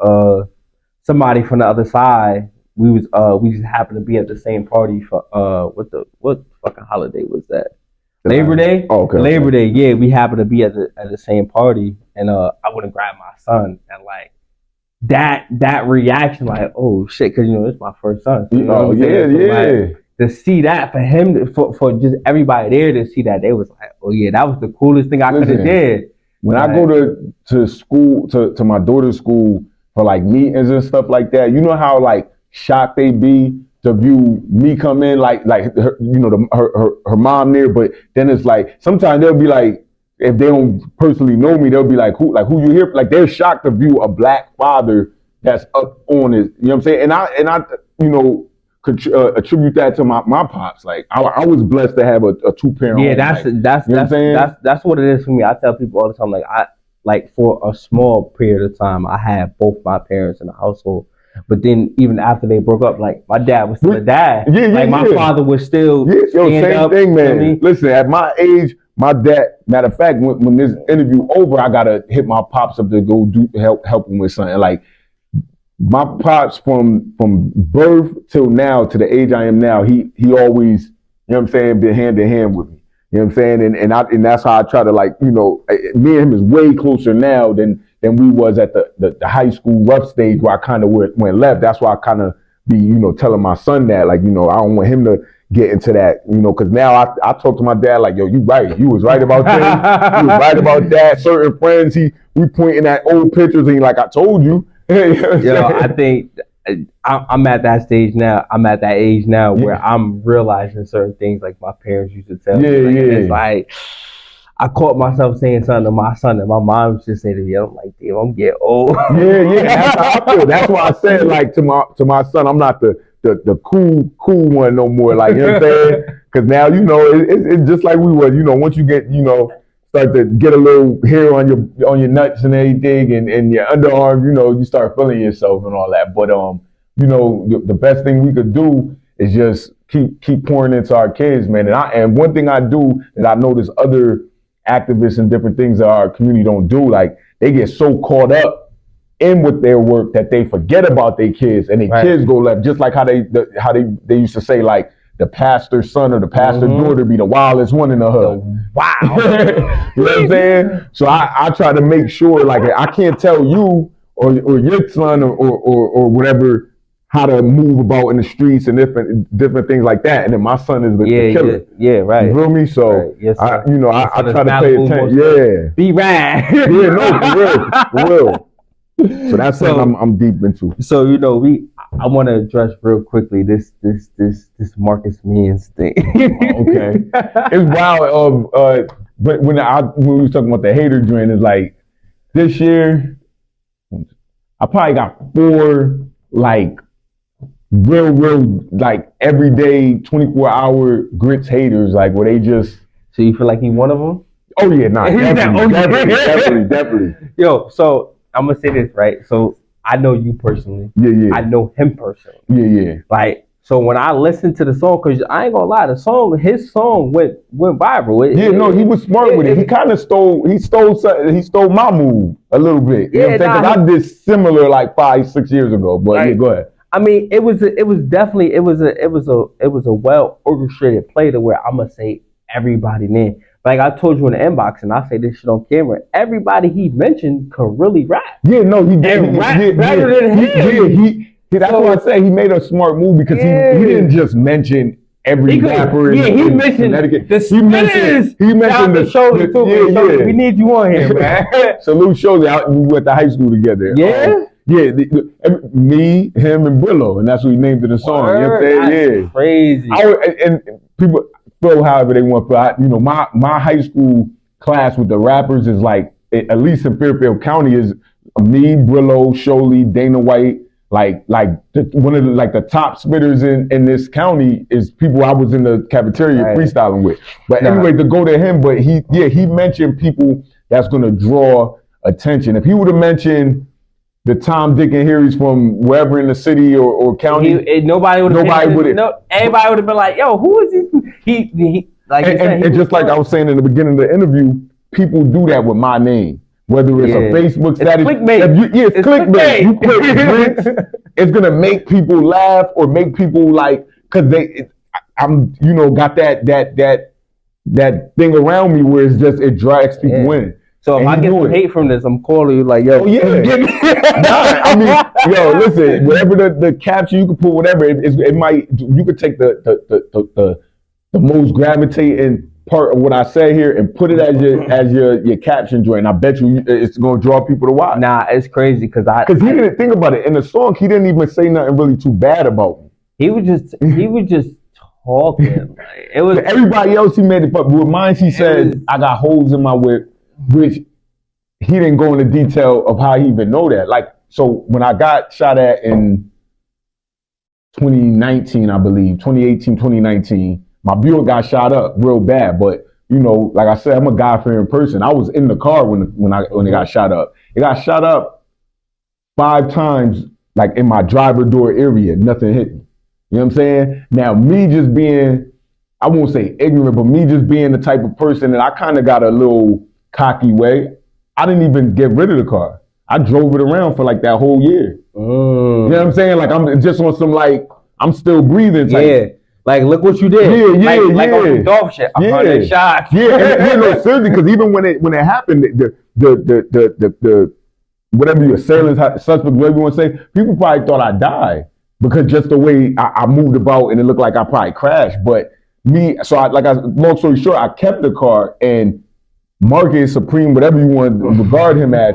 somebody from the other side. We just happened to be at the same party for what fucking holiday was that? Labor Day. Oh, okay. Labor Day. Yeah, we happened to be at the same party, and I went and grabbed my son, and like that reaction, like, oh shit, because you know it's my first son. So, you know like, to see that for him, for just everybody there to see that, they was like, oh yeah, that was the coolest thing I could have did. When I go to school, to my daughter's school for like meetings and stuff like that, you know how like shocked they be to view me come in, like her, you know, her mom there, but then it's like sometimes they'll be like, if they don't personally know me, they'll be like, who you here? Like they're shocked to view a black father that's up on his, you know what I'm saying? And I you know, attribute that to my pops. Like I was blessed to have a 2-parent. Yeah, home. That's what it is for me. I tell people all the time, like for a small period of time, I had both my parents in the household. But then even after they broke up, like my dad was still a dad. Like my father was still same up, thing, man. You know what I mean? Listen, at my age, my dad. Matter of fact, when this interview over, I gotta hit my pops up to go help him with something. Like my pops from birth till now, to the age I am now, he always, you know what I'm saying, been hand in hand with me. You know what I'm saying? And that's how I try to, like, you know, me and him is way closer now than we was at the high school rough stage where I kind of went left. That's why I kind of be, you know, telling my son that, like, you know, I don't want him to get into that, you know, because now I talk to my dad like, yo, you right. You was right about this. You was right about that. Certain friends, we pointing at old pictures and he like, I told you. I think I'm at that stage now. I'm at that age now where I'm realizing certain things like my parents used to tell me. Like, it's like I caught myself saying something to my son, and my mom used to say to me, "I'm like, damn, I'm getting old." That's how I feel. That's why I said, like, to my son, I'm not the cool one no more. Like, you know what I'm saying? Because now, you know, it's just like we was. You know, once you get, you know, start to get a little hair on your nuts and everything, and your underarm, you know, you start feeling yourself and all that. But you know, the best thing we could do is just keep pouring into our kids, man. And one thing I do that I notice other activists and different things that our community don't do, like they get so caught up in with their work that they forget about their kids, and their kids go left. Just like how they used to say, like, the pastor's son or the pastor's daughter be the wildest one in the hood. Wow. You know what I'm saying? So I try to make sure, like, I can't tell you or your son or whatever how to move about in the streets and different things like that. And then my son is the killer. Yeah, right. You feel me? So I try to pay attention. Yeah. Be rad. For real. So that's something I'm deep into. So, you know, I want to address real quickly this Marcus Means thing. Okay. It's wild. But when we was talking about the hater joint, it's like this year I probably got 4 like real like everyday 24-hour grits haters, like where they just. So you feel like he one of them? Oh yeah, nah, definitely. Yo, so I'm gonna say this, right? So I know you personally. Yeah. I know him personally. Yeah. Like, so when I listened to the song, cause I ain't gonna lie, his song went viral. He was smart with it. He kind of stole my move a little bit. You know what I'm saying? Cause I did similar like 5-6 years ago. But yeah, go ahead. I mean, it was a well orchestrated play to where I'm gonna say everybody in. Like I told you in the inbox, and I say this shit on camera. Everybody he mentioned could really rap. Yeah, no, he did. And rap better than him. That's why I say he made a smart move, because he didn't just mention every rapper. He mentioned the spinners. He mentioned the shoulder too. Yeah. We need you on here, man. Salute Shoulder. We went to high school together. Yeah. Me, him, and Brillo, and that's what he named it the song. Word, You know what I'm saying? That's crazy. And people feel however they want. But you know, my high school class with the rappers is like, at least in Fairfield County, is me, Brillo, Sholey, Dana White. Like one of the top spitters in this county is people I was in the cafeteria freestyling with. But anyway, to go to him, but he mentioned people that's gonna draw attention. If he would have mentioned the Tom, Dick, and Harry's from wherever in the city or county, everybody would have been like, yo, who is he? He like and just like I was saying in the beginning of the interview, people do that with my name. Whether it's a Facebook status, it's clickbait. You put grits, it's gonna make people laugh or make people like, cause I'm got that thing around me where it drags people in. So if I get some hate from this, I'm calling you like, yo. Oh yeah. I mean, yo, listen, whatever the caption, you can put whatever. It might, you could take the most gravitating part of what I say here and put it as your caption joint. And I bet you it's gonna draw people to watch. Nah, it's crazy because he didn't think about it in the song. He didn't even say nothing really too bad about me. He was just talking. Like, it was everybody else. He made it, but with mine, he said, "I got holes in my whip," which he didn't go into detail of how he even know that. Like, so when I got shot at in 2019, I believe 2018, 2019. My Buick got shot up real bad, but like I said, I'm a God-fearing person. I was in the car when it got shot up. It got shot up 5 times like in my driver door area, nothing hit me. You know what I'm saying? Now, me just being, I won't say ignorant, but me just being the type of person that I kind of got a little cocky way, I didn't even get rid of the car. I drove it around for like that whole year. You know what I'm saying? Like I'm just on some like, I'm still breathing type. Yeah. Like, look what you did. Like on the dog shit. Yeah. Shots. Yeah, and, no, seriously, because even when it happened, the whatever your assailant, suspect, whatever you want to say, people probably thought I died because just the way I moved about and it looked like I probably crashed. But me, long story short, I kept the car, and Marcus Supreme, whatever you want to regard him as,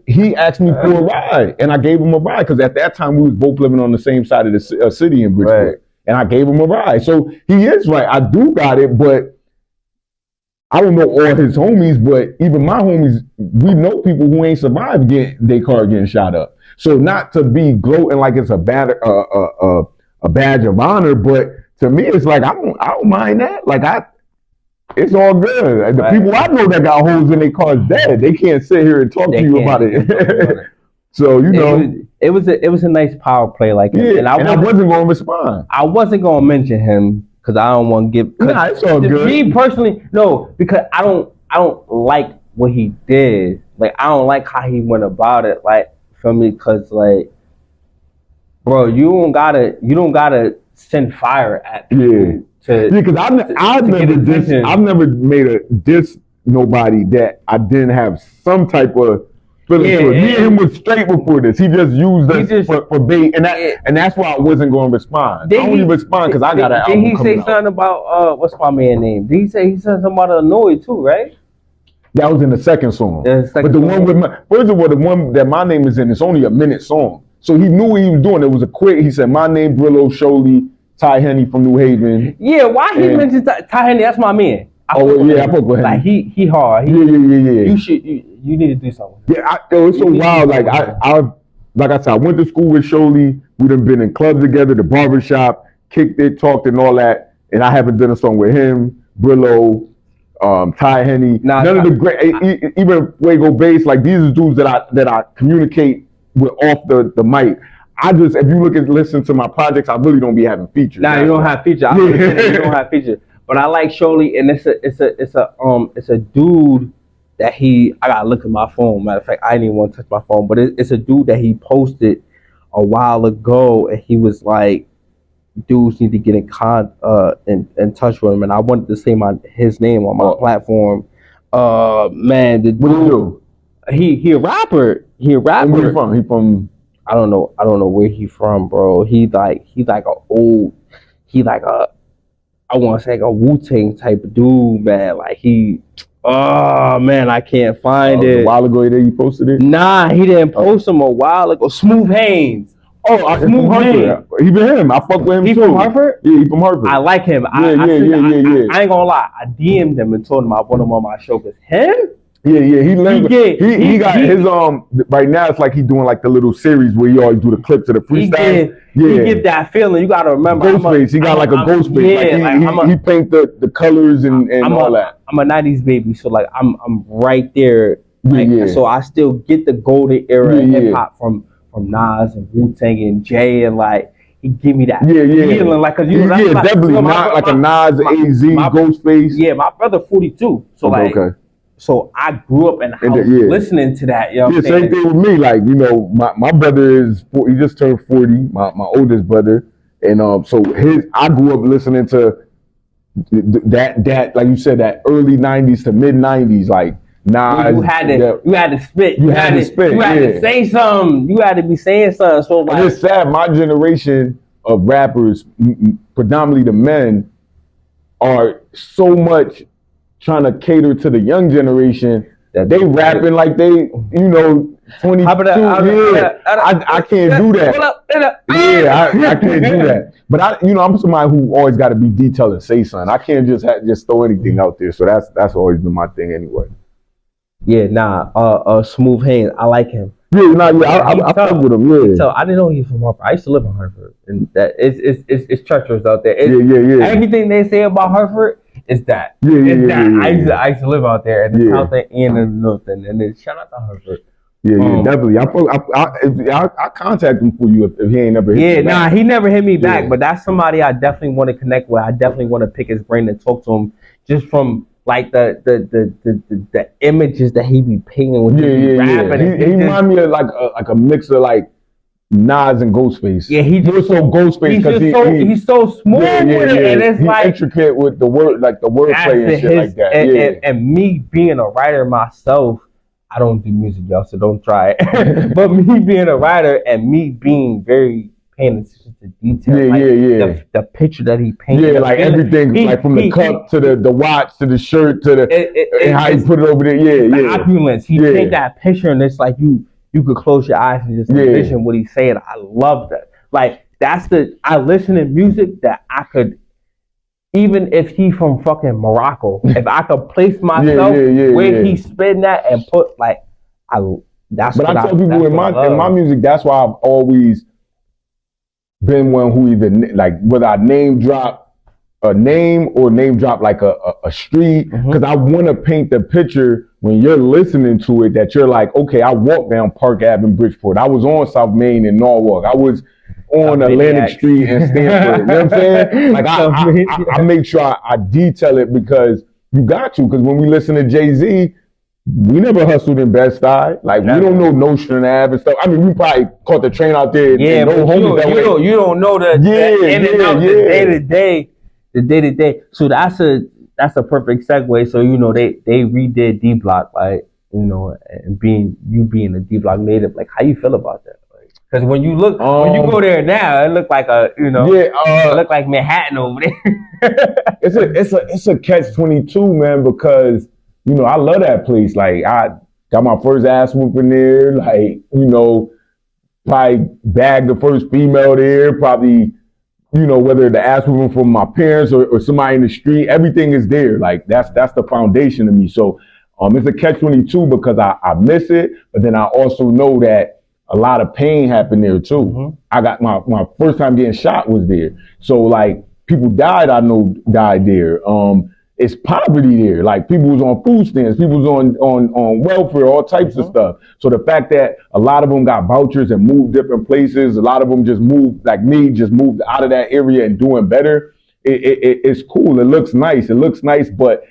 he asked me for a ride, and I gave him a ride because at that time we was both living on the same side of the city in Bridgeport. Right. And I gave him a ride. So he is right. I do got it, but I don't know all his homies, but even my homies, we know people who ain't survived their car getting shot up. So not to be gloating like it's a badge of honor, but to me, it's like I don't mind that. Like it's all good. The people I know that got holes in their cars dead. They can't sit here and talk to you about it. So it was a nice power play like him. Yeah, and I wasn't going to respond. I wasn't going to mention him because I don't want to give. Nah, it's all good. Me personally, no, because I don't like what he did. Like I don't like how he went about it. Like for me, because like, bro, you don't gotta send fire at people. Yeah. Because I've never made a diss nobody that I didn't have some type of. Me and him was straight before this. He just used us for bait, and that's why I wasn't going to respond. I only respond because I got an album coming out. Did he say something about what's my man name? Did he said something about Annoyed too, right? That was in the second song. But the one with first of all, the one that my name is in, it's only a minute song. So he knew what he was doing. It was a quick. He said, "My name Brillo Sholey, Ty Henny from New Haven." Yeah, why he mentioned Ty Henny? That's my man. I fuck with him. Like he hard. Yeah. You need to do something. Yeah, it's so wild. Like I said, I went to school with Sholey. We done been in clubs together, the barbershop, kicked it, talked, and all that. And I haven't done a song with him, Brillo, Ty Henny. None of the great, even Fuego Bass. Like these are dudes that I communicate with off the mic. If you listen to my projects, I really don't be having features. Nah, you don't have features. You don't have features. But I like Sholey, and it's a dude that I gotta look at my phone. Matter of fact, I didn't even want to touch my phone, but it's a dude that he posted a while ago, and he was like, dudes need to get in touch with him, and I wanted to say his name on my platform. Man, the dude, what do you do? He a rapper. Where he from? He from? I don't know where he from, bro. He like I want to say like a Wu-Tang type of dude, man. Like oh man, I can't find it. A while ago you posted it? Nah, he didn't post him a while ago. Smooth Haynes. Oh, Smooth Haynes. He been him. I fuck with him too. He from Hartford? Yeah, he from Hartford. I like him. Yeah. I ain't gonna lie. I DM'd him and told him I want him on my show. Cause him? Yeah. He got his right now. It's like he's doing like the little series where he always do the clips of the freestyle. He get that feeling. You gotta remember. Ghostface. He got like a ghost face. Yeah, he paint the colors and all that. I'm a 90s baby, so like I'm right there. Like, so I still get the golden era hip hop from Nas and Wu-Tang and Jay, and like he give me that feeling. Like, cause you know, that's definitely not like a Nas, AZ, Ghostface. Yeah, my brother 42. So okay. So I grew up in the house listening to that. You know what I'm saying? Same thing with me. Like, you know, my brother he just turned 40, my oldest brother. And so I grew up listening to that like you said, that early 90s to mid 90s, like Nas. You had to spit. You had to say something. You had to be saying something. So like, and it's sad, my generation of rappers, predominantly the men, are so much trying to cater to the young generation that they rapping like they, you know, 22. I can't do that. I can't do that. But I'm somebody who always got to be detailed and say something. I can't just throw anything out there. So that's always been my thing anyway. Yeah, Smooth Haynes, I like him. I fuck with him. Yeah. So I didn't know he was from Hartford. I used to live in Hartford, and that it's treacherous out there. Everything they say about Hartford is that. I used to live out there at the south end and the north end, and then shout out to Hartford. Yeah, definitely. I contact him for you if he ain't never hit you back. He never hit me back, but that's somebody I definitely want to connect with. I definitely want to pick his brain and talk to him just from like the images that he be painting with rapping. He remind me of like a mix of like Nas and Ghostface. Yeah, he's more so Ghostface because he's so smooth with it, and it's he's like intricate with the word, like the wordplay and shit like that. And me being a writer myself, I don't do music, y'all, so don't try it. But me being a writer and me being very paying attention to detail, the picture that he painted, like everything, like from the cup to the watch to the shirt to the and how he put it over there, the opulence. He paint that picture, and it's like you could close your eyes and just envision what he's saying. I love that. Like I listen to music that I could, even if he from fucking Morocco, if I could place myself where he's spitting that and put like that's. But I tell people in my music, that's why I've always been one who either like whether I name drop a name or name drop like a street, because I want to paint the picture when you're listening to it that you're like, okay, I walked down Park Ave in Bridgeport. I was on South Main in Norwalk. I was on Atlantic Street in Stanford. You know what I'm saying? Like I make sure I detail it because you got to. Because when we listen to Jay-Z, we never hustled in Bed-Stuy. Like we don't know Nostrand Ave and stuff. I mean, we probably caught the train out there. Yeah, but you don't know the in and out, the day to day. So that's a perfect segue. So they redid D Block, like and being a D Block native. Like, how you feel about that? Because when you go there now, it look like it look like Manhattan over there. it's a catch-22, man, because I love that place. Like, I got my first ass whooping there. Like, probably bagged the first female there. Probably, whether the ass whooping from my parents or somebody in the street, everything is there. Like, that's the foundation of me. So, it's a catch-22 because I miss it, but then I also know that a lot of pain happened there too. I got my first time getting shot was there. So like people died there. It's poverty there. Like people was on food stamps, people was on welfare, all types of stuff. So the fact that a lot of them got vouchers and moved different places, a lot of them just moved, like me, just moved out of that area and doing better. It's cool. It looks nice, but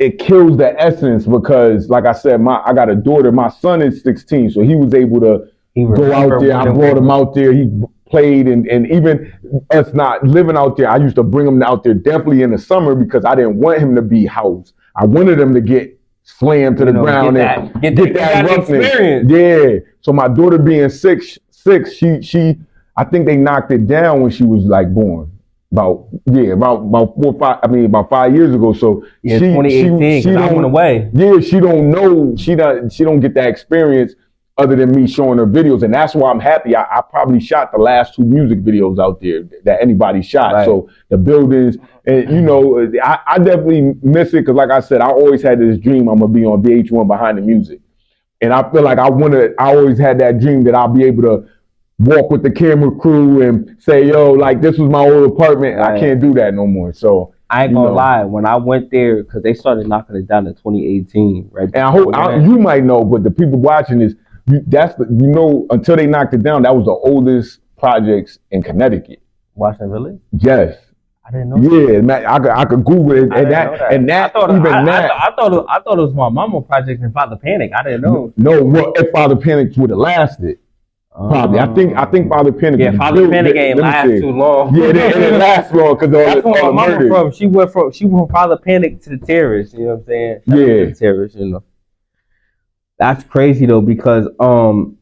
it kills the essence because, like I said, I got a daughter. My son is 16, so he was able to go out there. I brought him out there. He played, and even us not living out there, I used to bring him out there definitely in the summer because I didn't want him to be housed. I wanted him to get slammed to the ground and get that experience. Yeah. So my daughter being six, she I think they knocked it down when she was like born. About 5 years ago. So 2018. I went away. Yeah, she don't know. She don't get that experience other than me showing her videos, and that's why I'm happy. I probably shot the last 2 music videos out there that anybody shot. Right. So the buildings, and I definitely miss it because, like I said, I always had this dream I'm gonna be on VH1 behind the music, and I feel like I always had that dream that I'll be able to walk with the camera crew and say, yo, like this was my old apartment. Right. I can't do that no more. So I ain't gonna lie, when I went there, because they started knocking it down in 2018. Right. And I hope you might know, but the people watching this, until they knocked it down, that was the oldest projects in Connecticut. Washington Village? Yes. I didn't know. Yeah, I could Google it, I thought it was my mama project and Father Panic. I didn't know. No, well, if Father Panic would have lasted. Probably. I think Father Panic. Yeah, Father Panic ain't last too long. Yeah, it didn't last long because that's where my mama from. She went from Father Panic to the Terrorists. You know what I'm saying? The Terrorists. That's crazy though because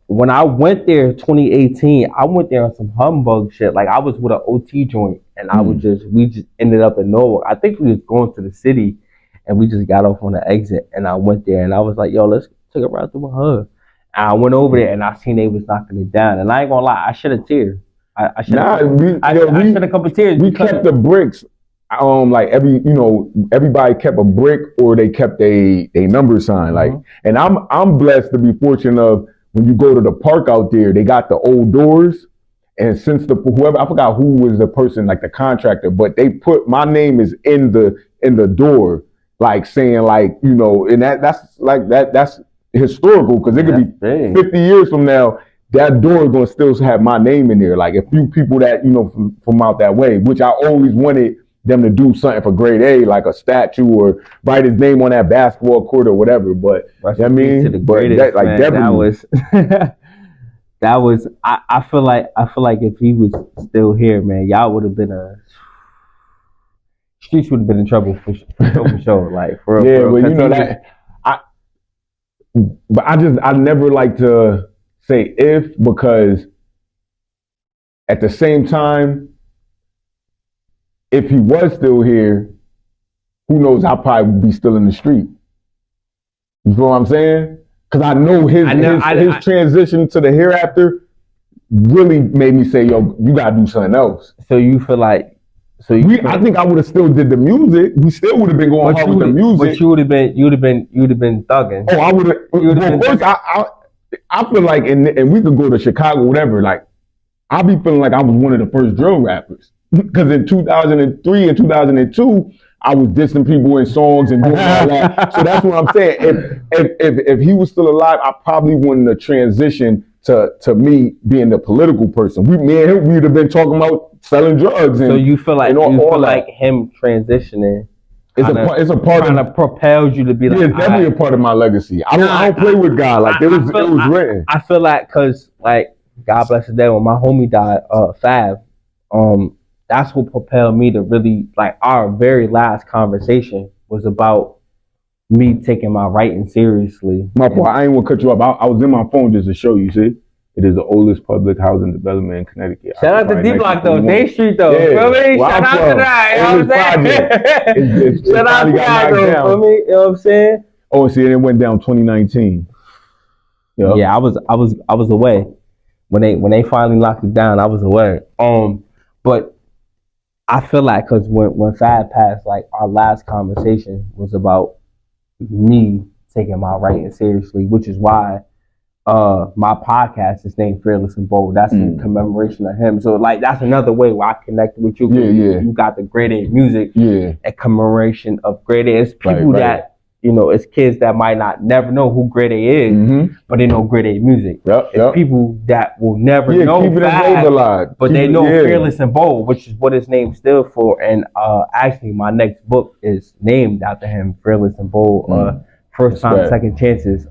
when I went there 2018, I went there on some humbug shit. Like I was with an OT joint and we just ended up in Norwalk. I think we was going to the city and we just got off on the exit and I went there and I was like, yo, let's take a ride through my hood. I went over there and I seen they was knocking it down, and I ain't gonna lie, I should have teared. I should have a couple tears. We kept the bricks. Like everybody kept a brick or they kept a number sign. Like, and I'm blessed to be fortunate of when you go to the park out there, they got the old doors, and since whoever I forgot who was the person, like the contractor, but they put my name is in the door, like saying like and that's historical because it could be 50 years from now. That door is gonna still have my name in there. Like a few people that from out that way, which I always wanted them to do something for grade A, like a statue or write his name on that basketball court or whatever. But I mean, that was that was. I feel like if he was still here, man, y'all would have been streets would have been in trouble for sure. Like for real. But you know that but I never like to say if, because at the same time, if he was still here, who knows, I'll probably be still in the street. You know what I'm saying? Because I know his transition to the hereafter really made me say, yo, you gotta do something else. So you feel like I think I would have still did the music. We still would have been going hard with the music. But you would have been thugging. Oh, I would have. First, I feel like, and we could go to Chicago, whatever. Like, I be feeling like I was one of the first drill rappers. Because in 2003 and 2002, I was dissing people in songs and doing all that. So that's what I'm saying. If he was still alive, I probably wouldn't have transitioned to me being the political person. Me and him, we'd have been talking about selling drugs. And, so you feel like him transitioning, it's a part kind of propelled you to be like, it's definitely a part of my legacy. I don't play with God. Like it was written. I feel like because like God bless his day, when my homie died, Fab, that's what propelled me to really like our very last conversation was about me taking my writing seriously. My boy, I ain't want to cut you off. I was in my phone just to show you. See, it is the oldest public housing development in Connecticut. Shout out to D Block though, Day Street though. Yeah. Feel me? Shout out to that. You know what I'm saying? Shout out to that though. Feel me? You know what I'm saying? Oh, see, it went down 2019. Yep. Yeah, I was away when they finally locked it down. I was away. But I feel like because when Fab passed, like our last conversation was about me taking my writing seriously, which is why my podcast is named Fearless and Bold. That's in commemoration of him. So like that's another way where I connected with you. Yeah. You got the grade A music. Yeah. A commemoration of grade A. It's people that it's kids that might never know who grade A is, but they know grade A music. It's people that will never know Fab, but they know Fearless and Bold, which is what his name stood for. And actually, my next book is named after him, Fearless and Bold. First time, second chances.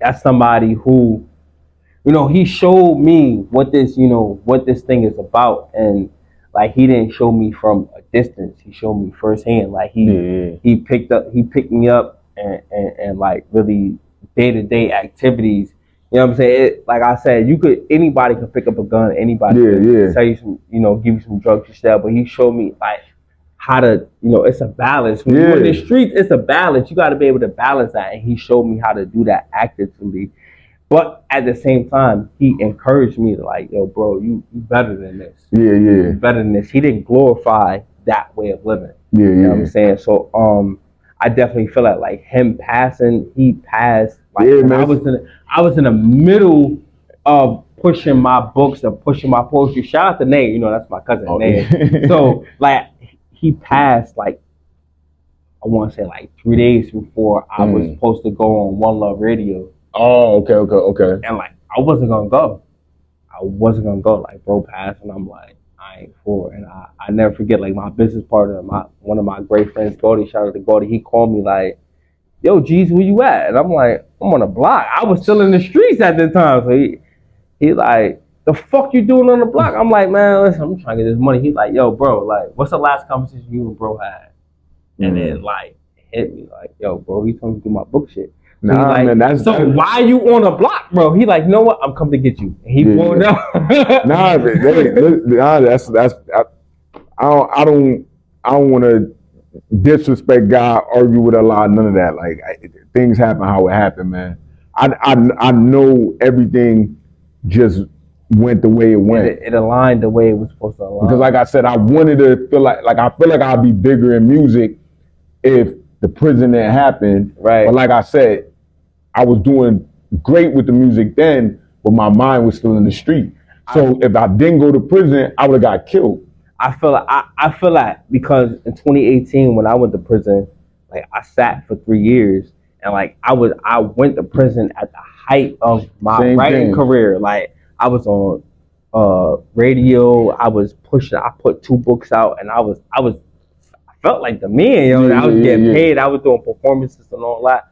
That's somebody who, he showed me what this thing is about, and like he didn't show me from a distance. He showed me firsthand. Like he picked me up and like really day-to-day activities. You know what I'm saying? Like I said, anybody could pick up a gun, anybody could tell you some, give you some drugs to sell, but he showed me like how to, it's a balance. When you're in the streets, it's a balance. You got to be able to balance that, and he showed me how to do that actively. But at the same time, he encouraged me to like, yo, bro, you better than this. Yeah. Better than this. He didn't glorify that way of living. You know what I'm saying? So I definitely feel like him passing, he passed. Like I was in the middle of pushing my books and pushing my poetry. Shout out to Nate, that's my cousin Nate. So like he passed like I want to say like 3 days before I was supposed to go on One Love Radio. Oh, okay. And like I wasn't gonna go. Like bro passed, and I'm like, I ain't for it. And I never forget, like my business partner, one of my great friends, Gordy, shout out to Gordy, he called me like, yo, G's, where you at? And I'm like, I'm on the block. I was still in the streets at the time. So he like, the fuck you doing on the block? I'm like, man, listen, I'm trying to get this money. He's like, yo, bro, like, what's the last conversation you and bro had? And then like hit me like, yo, bro, he told me to do my book shit. So why you on a block, bro? He like, you know what? I'm coming to get you. And he pulled up. I don't want to disrespect God, argue with Allah, none of that. Like things happen how it happened, man. I know everything just went the way it went. It aligned the way it was supposed to align. Because like I said, I wanted to feel like I feel like I'd be bigger in music if the prison didn't happen. Right. But like I said, I was doing great with the music then, but my mind was still in the street. So if I didn't go to prison, I would have got killed. I feel like because in 2018 when I went to prison, like I sat for 3 years, and like I went to prison at the height of my writing career. Like I was on radio. I put 2 books out, and I felt like the man, yo. I was getting paid. I was doing performances and all that.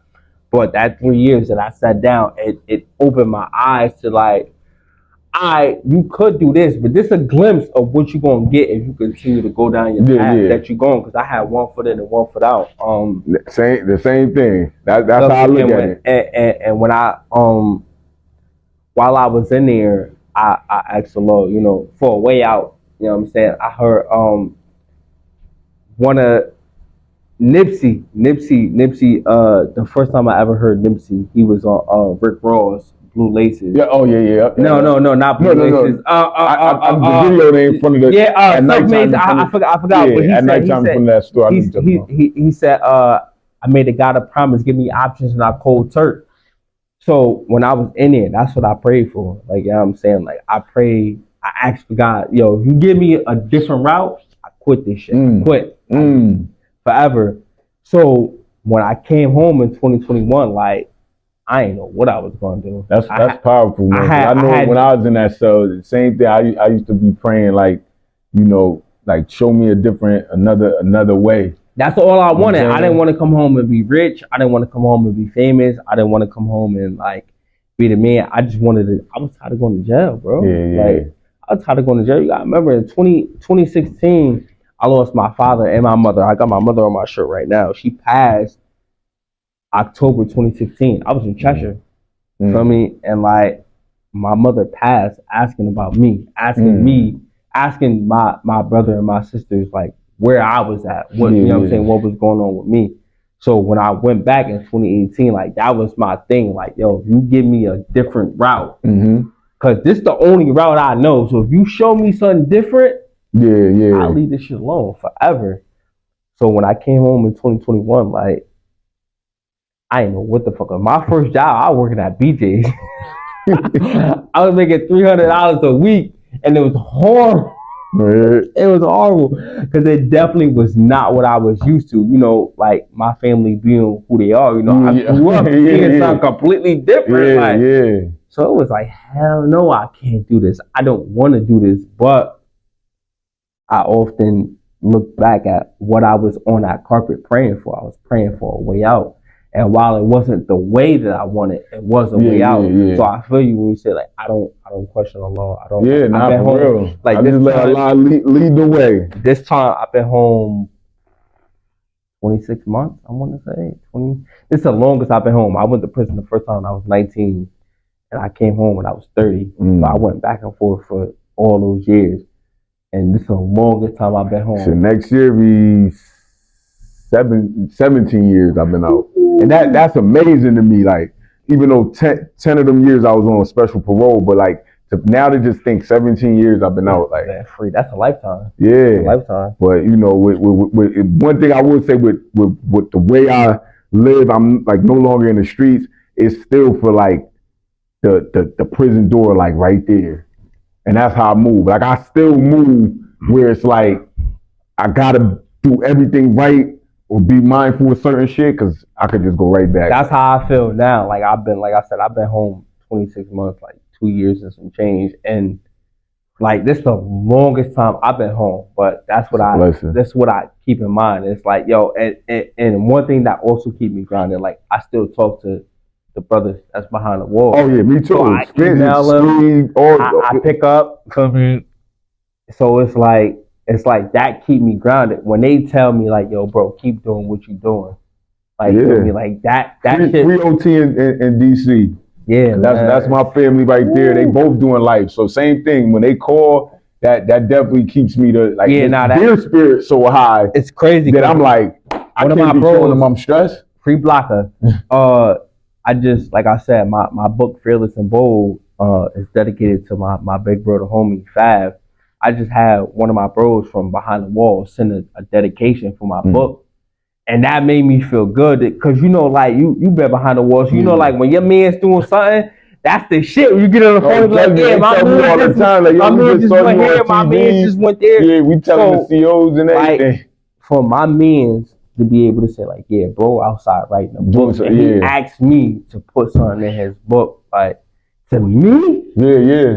But that 3 years that I sat down, it opened my eyes to like, you could do this, but this is a glimpse of what you're gonna get if you continue to go down your path that you're going. Because I had 1 foot in and 1 foot out. The same thing. That's how I look at it. And when I while I was in there, I asked the Lord, you know, for a way out. You know what I'm saying? I heard one of Nipsey. The first time I ever heard Nipsey, he was on Rick Ross, Blue Laces. Yeah. Oh yeah. No, not Blue Laces. The video name in front of the I forgot what he said. At nighttime from that store. He said, I made a God a promise, give me options, and I cold turk. So when I was in there, that's what I prayed for. Like, you know what I'm saying? Like, I asked for God, yo, if you give me a different route, I quit this shit. I quit. Forever. So when I came home in 2021, like, I didn't know what I was going to do. That's powerful, man. I know when I was in that cell, the same thing. I used to be praying, like, you know, like, show me another way. That's all I wanted. I didn't want to come home and be rich. I didn't want to come home and be famous. I didn't want to come home and like be the man. I just wanted to. I was tired of going to jail, bro. Like, I was tired of going to jail. You gotta remember in 2016, I lost my father and my mother. I got my mother on my shirt right now. She passed October 2016. I was in Cheshire. You feel me? And like, my mother passed asking about me, asking my brother and my sisters like where I was at, what you know what I'm saying, what was going on with me. So when I went back in 2018, like that was my thing. Like, yo, if you give me a different route, because this is the only route I know. So if you show me something different, I'll leave this shit alone forever. So when I came home in 2021, like, I didn't know what the fuck. My first job, I was working at BJ's. I was making $300 a week, and it was horrible. It was horrible because it definitely was not what I was used to. You know, like my family being who they are. You know, I grew up seeing something completely different. So it was like, hell no, I can't do this. I don't want to do this. But I often look back at what I was on that carpet praying for. I was praying for a way out. And while it wasn't the way that I wanted, it was a way out. So I feel you when you say like I don't question the law. I don't. Not for real. Like I just let Allah lead the way. This time I've been home 26 months. I want to say 20. This is the longest I've been home. I went to prison the first time when I was 19, and I came home when I was 30. So I went back and forth for all those years, and this is the longest time I've been home. So next year be 17 years I've been out. And that's amazing to me. Like, even though 10 of them years I was on special parole, but like now to just think 17 years I've been out, like free. That's a lifetime. Yeah, a lifetime. But you know, with one thing I would say with the way I live, I'm like no longer in the streets. It's still for like the prison door, like right there, and that's how I move. Like I still move where it's like I gotta do everything right. Or be mindful of certain shit, because I could just go right back. That's how I feel now. Like I've been home 26 months, like 2 years and some change, and like this is the longest time I've been home. But that's what I keep in mind. It's like, yo, and one thing that also keep me grounded, like I still talk to the brothers that's behind the wall. Oh yeah, me too. So I email them, I pick up for me. So it's like that keep me grounded. When they tell me like, yo, bro, keep doing what you're doing. Like, feel me? Like that shit. Free OT in DC. Yeah, that's my family right there. They both doing life. So same thing. When they call, that definitely keeps me to like their spirit so high. It's crazy that I'm like, I can't be showing them I'm stressed. Free blocker. I just, like I said, my book Fearless and Bold is dedicated to my big brother homie Fab. I just had one of my bros from behind the wall send a dedication for my book. And that made me feel good because, you know, like you been behind the wall. So, you know, like when your man's doing something, that's the shit. You get on the phone like, yeah, my man just went here, my man just went there. Yeah, we telling the COs and everything. Like, for my mans to be able to say like, yeah, bro, outside writing a book, and he asked me to put something in his book. Like, to me,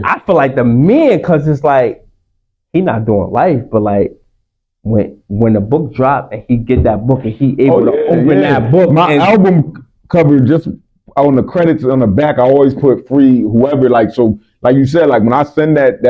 I feel like the man, because it's like he not doing life, but like when the book drop and he get that book and he able to open that book. My album cover, just on the credits on the back, I always put free whoever. Like, so like you said, like when I send that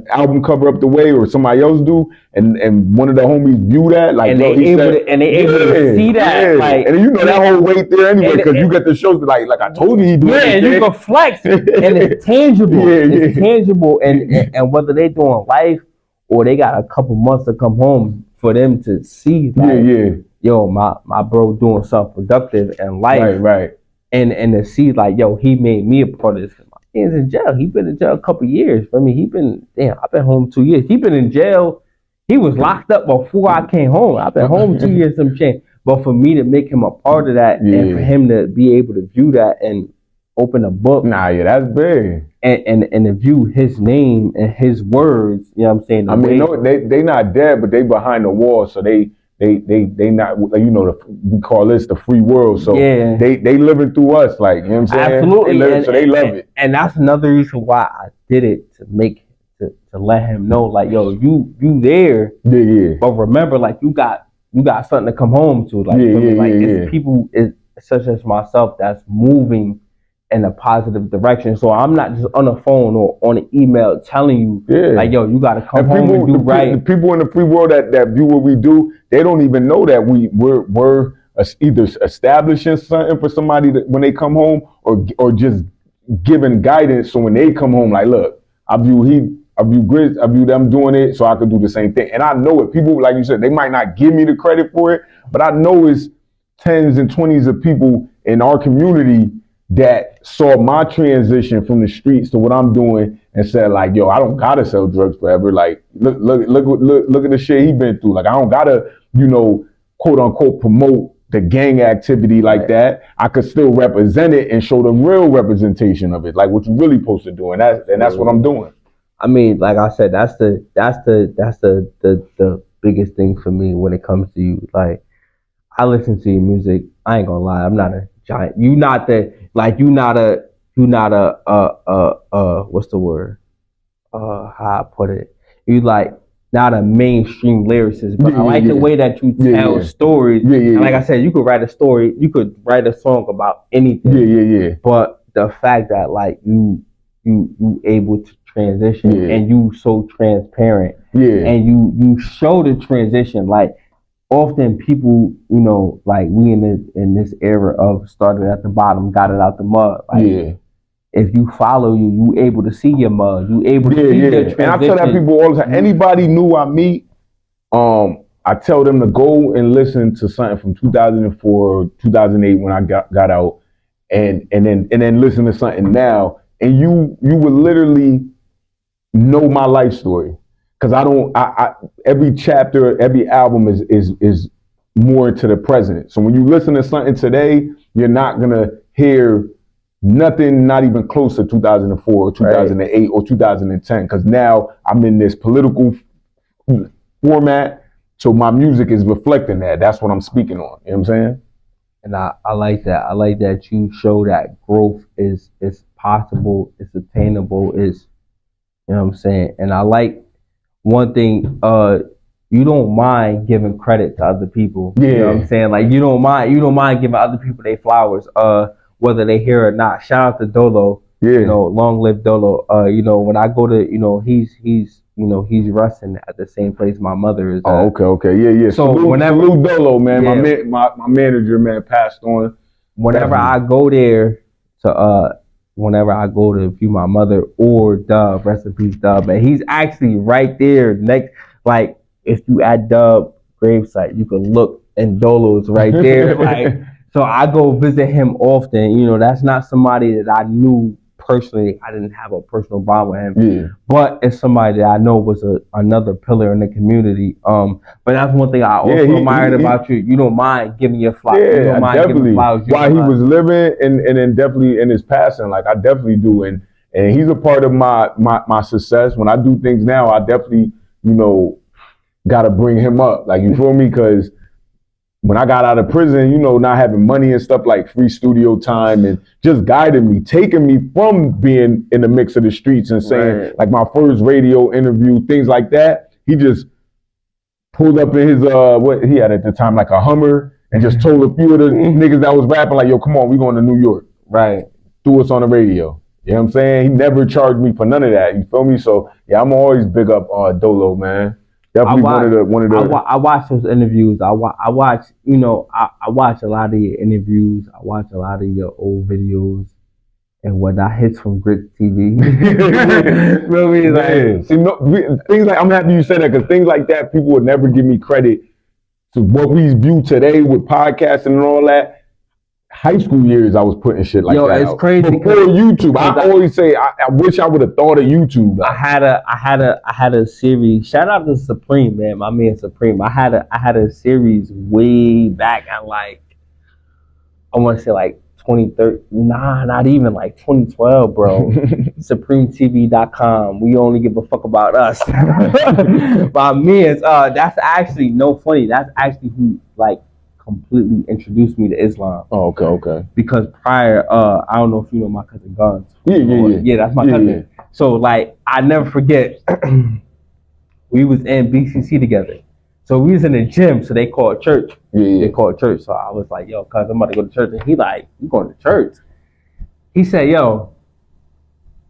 album cover up the way, or somebody else do, and one of the homies view that, like, and they able to see that, like, and you know that whole weight there anyway, because you get the shows like I told you he do it. Yeah, you can flex, and it's tangible. It's tangible, and whether they doing life or they got a couple months to come home for them to see, like, yo, my bro doing something productive in life, right, and to see like, yo, he made me a part of this. He's in jail. He been in jail a couple years. I mean, I've been home 2 years. He been in jail. He was locked up before I came home. I've been home 2 years, some change. But for me to make him a part of that, and for him to be able to view that and open a book. That's big. And to view his name and his words, you know what I'm saying? I mean, no, they not dead, but they behind the wall, so they not, you know, we call this the free world, so they living through us, like, you know what I'm saying? Absolutely. So they love it. And that's another reason why I did it, to let him know, like, yo, you there, but remember, like, you got something to come home to, like, it's people such as myself that's moving in a positive direction. So I'm not just on the phone or on an email telling you, like, yo, you gotta come home and do right. The people in the free world that view what we do, they don't even know that we're either establishing something for somebody when they come home, or just giving guidance. So when they come home, like, look, I view them doing it, so I could do the same thing. And I know it. People, like you said, they might not give me the credit for it, but I know it's tens and 20s of people in our community that saw my transition from the streets to what I'm doing and said, like, yo, I don't gotta sell drugs forever. Like, look at the shit he been through. Like, I don't gotta, you know, quote unquote promote the gang activity like that. I could still represent it and show the real representation of it, like what you really supposed to do. And that's what I'm doing. I mean, like I said, that's the biggest thing for me when it comes to you. Like, I listen to your music. I ain't gonna lie, I'm not a giant. You not a what's the word? How I put it? You like not a mainstream lyricist, but I like the way that you tell stories. And like I said, you could write a story, you could write a song about anything. But the fact that, like, you able to transition, and you so transparent, and you show the transition. Like, often people, you know, like, we in this era of started at the bottom, got it out the mud. Like, if you follow you able to see your mud. You able to see the transition. And I tell that people all the time. Anybody new I meet, I tell them to go and listen to something from 2004, 2008 when I got out, and then listen to something now, and you would literally know my life story. Because I every chapter, every album is more into the present. So when you listen to something today, you're not gonna hear nothing, not even close to 2004 or 2008 or 2010. Because now I'm in this political format, so my music is reflecting that. That's what I'm speaking on. You know what I'm saying? And I like that. I like that you show that growth is possible, it's attainable, is, you know what I'm saying? And I like one thing, you don't mind giving credit to other people. You know what I'm saying? Like, you don't mind giving other people their flowers, whether they hear or not. Shout out to Dolo. You know, long live Dolo. You know, when I go to, you know, he's resting at the same place my mother is at. Oh, okay. Yeah. So salute Dolo, man. My manager, man, passed on. Whenever I go there to view my mother, or Dub, rest in peace, Dub, and he's actually right there next. Like, if you at Dub gravesite, you can look, and Dolo's right there. Like, so I go visit him often. You know, that's not somebody that I knew personally. I didn't have a personal bond with him, but it's somebody that I know was another pillar in the community. But that's one thing I also admired about you. You don't mind giving your flowers. You don't mind giving flowers. While he was living, and then definitely in his passing, like, I definitely do. And he's a part of my success. When I do things now, I definitely, you know, got to bring him up. Like, you feel me? Because when I got out of prison, you know, not having money and stuff, like free studio time, and just guiding me, taking me from being in the mix of the streets and saying, like my first radio interview, things like that. He just pulled up in his, what he had at the time, like a Hummer, and just told a few of the niggas that was rapping, like, yo, come on, we going to New York. Right. Threw us on the radio. You know what I'm saying? He never charged me for none of that. You feel me? So, yeah, I'm always big up Dolo, man. Definitely one of the. I watch those interviews. I watch, you know, I watch a lot of your interviews. I watch a lot of your old videos and whatnot. Hits from Grits TV. Feel me? Like, see, no, things like, I'm happy you said that, because things like that, people would never give me credit to what we view today with podcasting and all that. High school years, I was putting shit like that. Yo, it's out. crazy. Before YouTube, I always say, I wish I would have thought of YouTube. I had a series. Shout out to Supreme, man. My man Supreme. I had a series way back at like, I want to say like 2013. Nah, not even like 2012, bro. SupremeTV.com. We only give a fuck about us. My man, that's actually no funny. That's actually who like completely introduced me to Islam. Oh, okay. Because prior, I don't know if you know my cousin Guns. Yeah, that's my cousin. Yeah. So like, I never forget, we was in BCC together. So we was in the gym, so they called church. They called church. So I was like, yo, cuz I'm about to go to church. And he like, you going to church? He said, yo,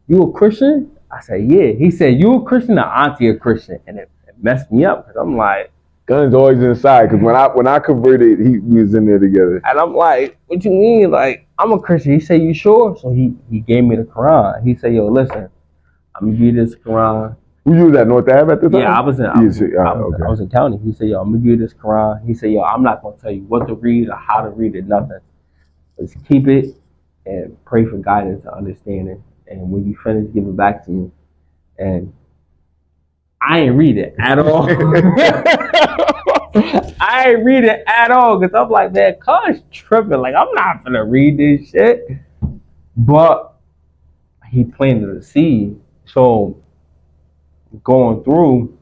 you a Christian? I said, yeah. He said, you a Christian or auntie a Christian? And it messed me up, because I'm like, Guns always inside, because when I converted, we was in there together. And I'm like, what you mean? Like, I'm a Christian. He said, you sure? So he gave me the Quran. He said, yo, listen, I'm gonna give you this Quran. You was at North Ave at the time? Yeah, I was in county. He said, yo, I'm gonna give you this Quran. He said, yo, I'm not gonna tell you what to read or how to read it, nothing. Just keep it and pray for guidance and understanding. And when you finish, give it back to me. And I ain't read it at all. I ain't read it at all, because I'm like, man, cuz tripping. Like, I'm not gonna read this shit. But he planted a seed. So going through,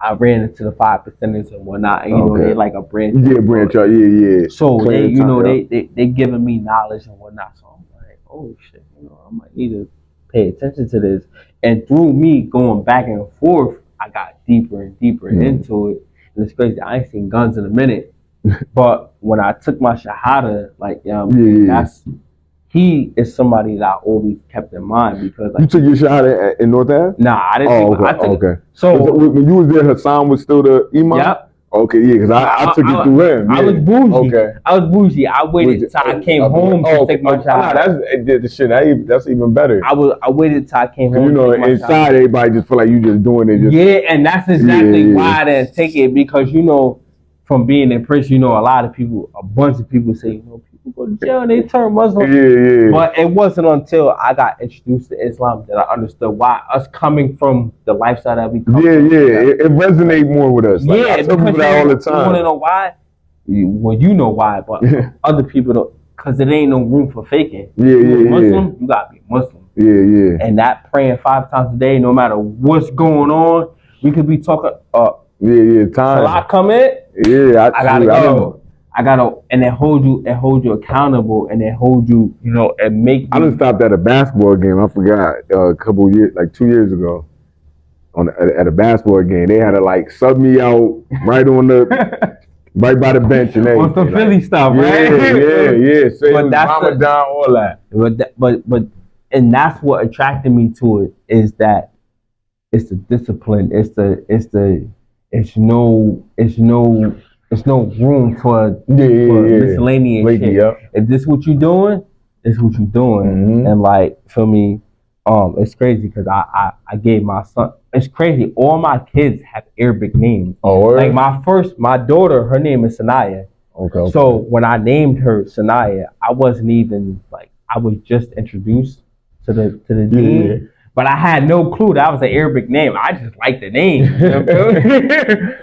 I ran into the 5% and whatnot. And, you know, they like a branch. Yeah, branch out. Yeah. So they, you know, they giving me knowledge and whatnot. So I'm like, oh shit, you know, I might need to pay attention to this. And through me going back and forth, I got deeper and deeper into it. And it's crazy. I ain't seen Guns in a minute. But when I took my Shahada, like, he is somebody that I always kept in mind, because like, you took your Shahada in North Ave? Nah, I didn't. Okay. So when you was there, Hassan was still the imam? Yep. Okay, yeah, because I took it through him. I was bougie. Okay. I was bougie. I waited till I came home to take my Shahada. That's even better. I waited till I came home. You know, inside everybody just feel like you just doing it. Yeah, and that's exactly why I didn't take it, because, you know, from being in prison, you know, a bunch of people say, you know, people go to jail and they turn Muslim. Yeah. But it wasn't until I got introduced to Islam that I understood why us coming from the lifestyle that we come from. It resonates more with us. Like, I tell people that all the time. You want to know why? Well, you know why, but other people don't, because it ain't no room for faking. Muslim, you gotta be Muslim. Yeah. And that praying 5 times a day, no matter what's going on, we could be talking. Time. Till I come in. Yeah, I gotta go. And it hold you accountable, and it hold you, you know, and make you. I just stopped at a basketball game. I forgot a couple years, like 2 years ago, at a basketball game. They had to like sub me out right on the. Right by the bench and everything. On some Philly stuff, right? Yeah. Say Ramadan, all that. But and that's what attracted me to it, is that it's the discipline. It's no room for miscellaneous shit. Yep. If this what you doing, this what you doing. Mm-hmm. And like, for me, it's crazy, because I gave my son. It's crazy. All my kids have Arabic names. Oh, like my daughter, her name is Sanaya. Okay. So when I named her Sanaya, I wasn't even like, I was just introduced to the deen. But I had no clue that was an Arabic name. I just liked the name. You know what I mean?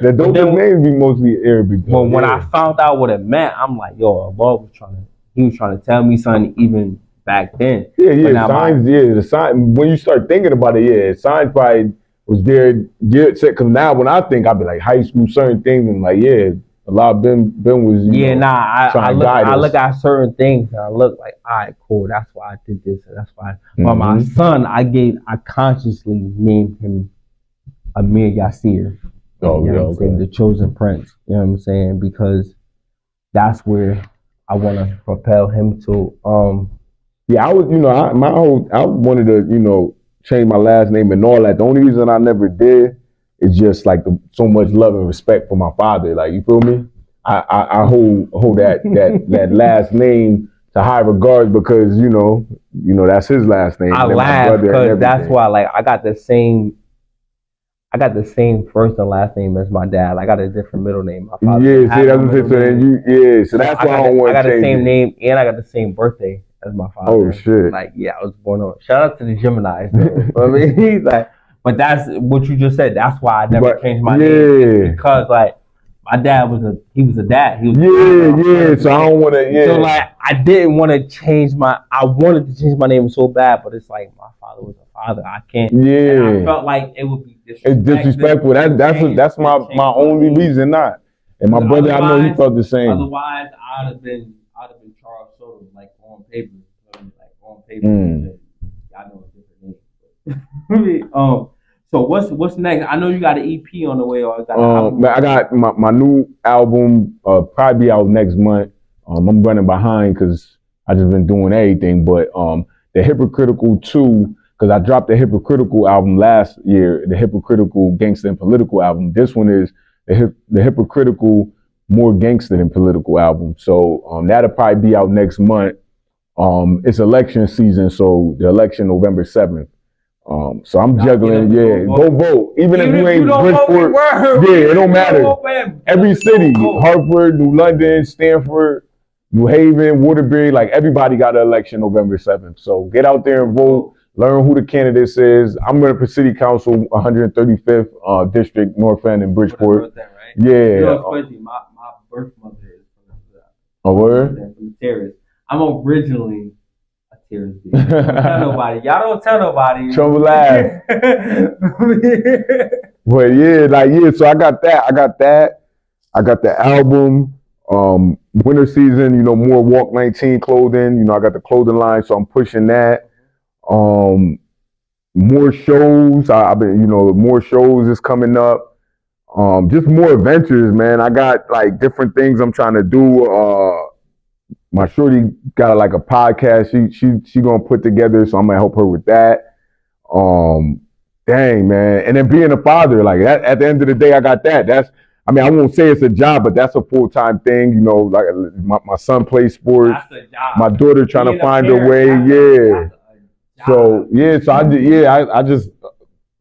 The dopest names be mostly Arabic. But when I found out what it meant, I'm like, yo, Allah he was trying to tell me something even back then. The sign, when you start thinking about it, signs probably was there, because now when I think, I'd be like high school, certain things, and like, A lot of Ben was I look at certain things and I look like, all right, cool. That's why I did this. And that's why. But my son, I consciously named him Amir Yasir. Oh, yeah, okay. The chosen prince. You know what I'm saying? Because that's where I want to propel him to. Yeah, I was, I wanted to, change my last name and all that. The only reason I never did is just like so much love and respect for my father. Like, you feel me? I hold that last name to high regards because that's his last name. I laugh because that's why, like, I got the same first and last name as my dad. I got a different middle name. My father so that's why I don't want to change it. I got the same name and I got the same birthday as my father. Oh shit! Like, yeah, I was born on. Shout out to the Geminis, though. I mean, he's like, but that's what you just said. That's why I never changed my name because, like, my dad was a dad. He was So I don't want to. So like, I didn't want to change I wanted to change my name so bad, but it's like my father was a father. I can't. Yeah. And I felt like it would be disrespectful. It's disrespectful. That's my only reason not. And my brother, I know he felt the same. Otherwise, I'd have been Charles Sotto, like on paper, I know a different name. So what's next? I know you got an EP on the way, or got an album. I got my new album probably be out next month. I'm running behind because I just been doing everything. But the Hypocritical 2, because I dropped the Hypocritical album last year, the Hypocritical Gangsta and Political album. This one is the Hypocritical More Gangsta Than Political album. So that'll probably be out next month. It's election season, so the election November 7th. So I'm juggling, go vote. Even if you ain't Bridgeport, it don't matter. Every city, Hartford, New London, Stanford, New Haven, Waterbury, like everybody got an election November 7th. So get out there and vote, learn who the candidates is. I'm running for City Council, 135th District, North End and Bridgeport. Yeah. You know, it's crazy. My birth mother is from the Terrace. I'm originally a Terrace dude. Don't tell nobody. Y'all don't tell nobody. Trouble laugh. But so I got that. I got the album. Winter season, more Walk 19 clothing. I got the clothing line, so I'm pushing that. More shows. I've been, more shows is coming up. Just more adventures, man. I got like different things I'm trying to do. My shorty got like a podcast she gonna put together, so I'm gonna help her with that. Dang, man. And then being a father, like at the end of the day, I got that. I won't say it's a job, but that's a full-time thing. Like my son plays sports. That's a job. My daughter trying to find her way. So I just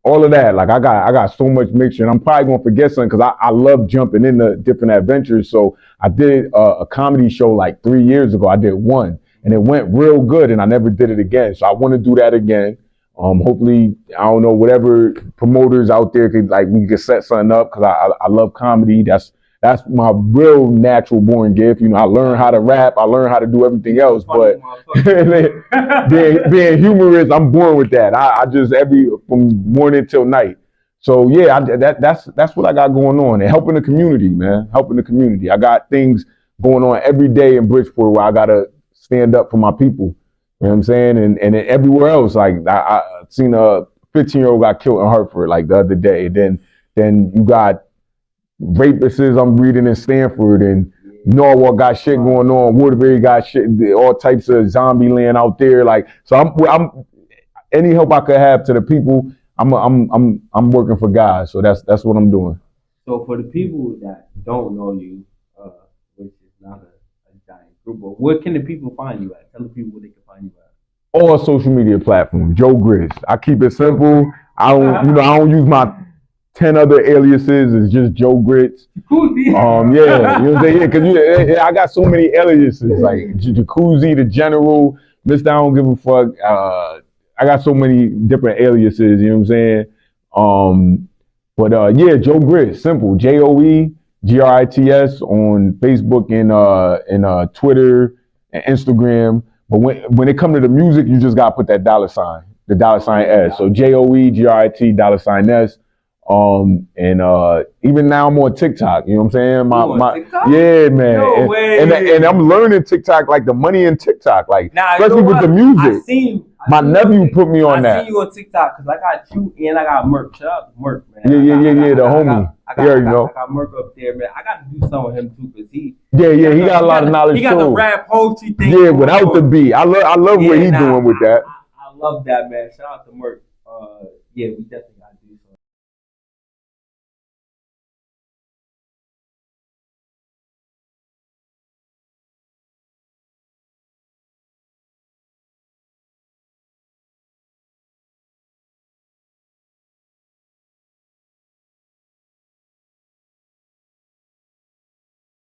all of that. Like I got so much mixture, and I'm probably gonna forget something because I love jumping into different adventures. So I did a comedy show like 3 years ago. I did one, and it went real good, and I never did it again. So I want to do that again. Hopefully, I don't know, whatever promoters out there could, like, we could set something up because I love comedy. That's my real natural born gift. I learned how to rap. I learned how to do everything else, but being humorous, I'm born with that. I just from morning till night. So yeah, that's what I got going on, and helping the community, man. Helping the community. I got things going on every day in Bridgeport where I gotta stand up for my people. You know what I'm saying? And everywhere else, like I seen a 15-year-old got killed in Hartford like the other day. Then you got rapists I'm reading in Stanford, and Norwalk got shit going on. Waterbury got shit, all types of zombie land out there. Like, so I'm any help I could have to the people. I'm working for God. So that's what I'm doing. So for the people that don't know you, which is not a giant group, but where can the people find you at? Tell the people where they can find you at. All social media platforms, Joe Grizz. I keep it simple. I don't use my 10 other aliases. It's just Joe Grits. You know what I'm saying? Because I got so many aliases, like Jacuzzi, the General, Mr. I don't give a fuck. I got so many different aliases. You know what I'm saying? But Joe Grits, simple. JoeGrits on Facebook and Twitter and Instagram. But when it comes to the music, you just gotta put that $, the $S. So JoeGrit $S. And even now I'm on TikTok. You know what I'm saying? TikTok? Yeah, man. No way. And I'm learning TikTok, like the money in TikTok, like especially with the music. I seen my nephew put me on that. I seen you on TikTok because I got you and I got Merk. Shout out to Merk, man. Yeah, the homie. I got Merk up there, man. I got to do something with him too because he got a lot of knowledge too. He got the rap poetry thing. Yeah, without the beat. I love what he's doing with that. I love that, man. Shout out to Merk. Yeah, we definitely